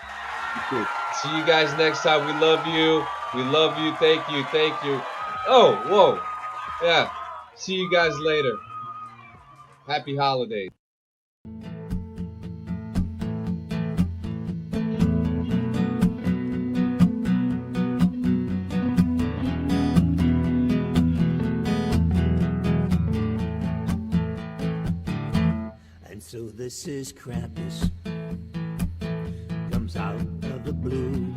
C: See you guys next time. We love you. We love you. Thank you. Thank you. Oh, whoa. Yeah. See you guys later. Happy holidays.
B: And so this is Krampus, comes out of the blue,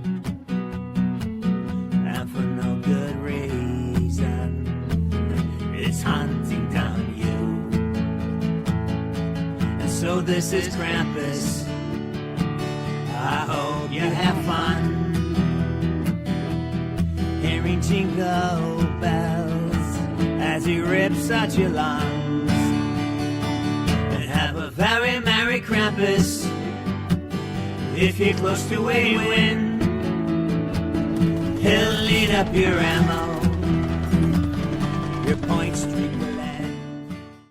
B: and for no good reason, it's hunting down you. And so this is Krampus, I hope you have fun, hearing jingle bells as he rips at your lungs. Have a very merry Krampus if you're close to where you win. He'll lead up your ammo, your point streak.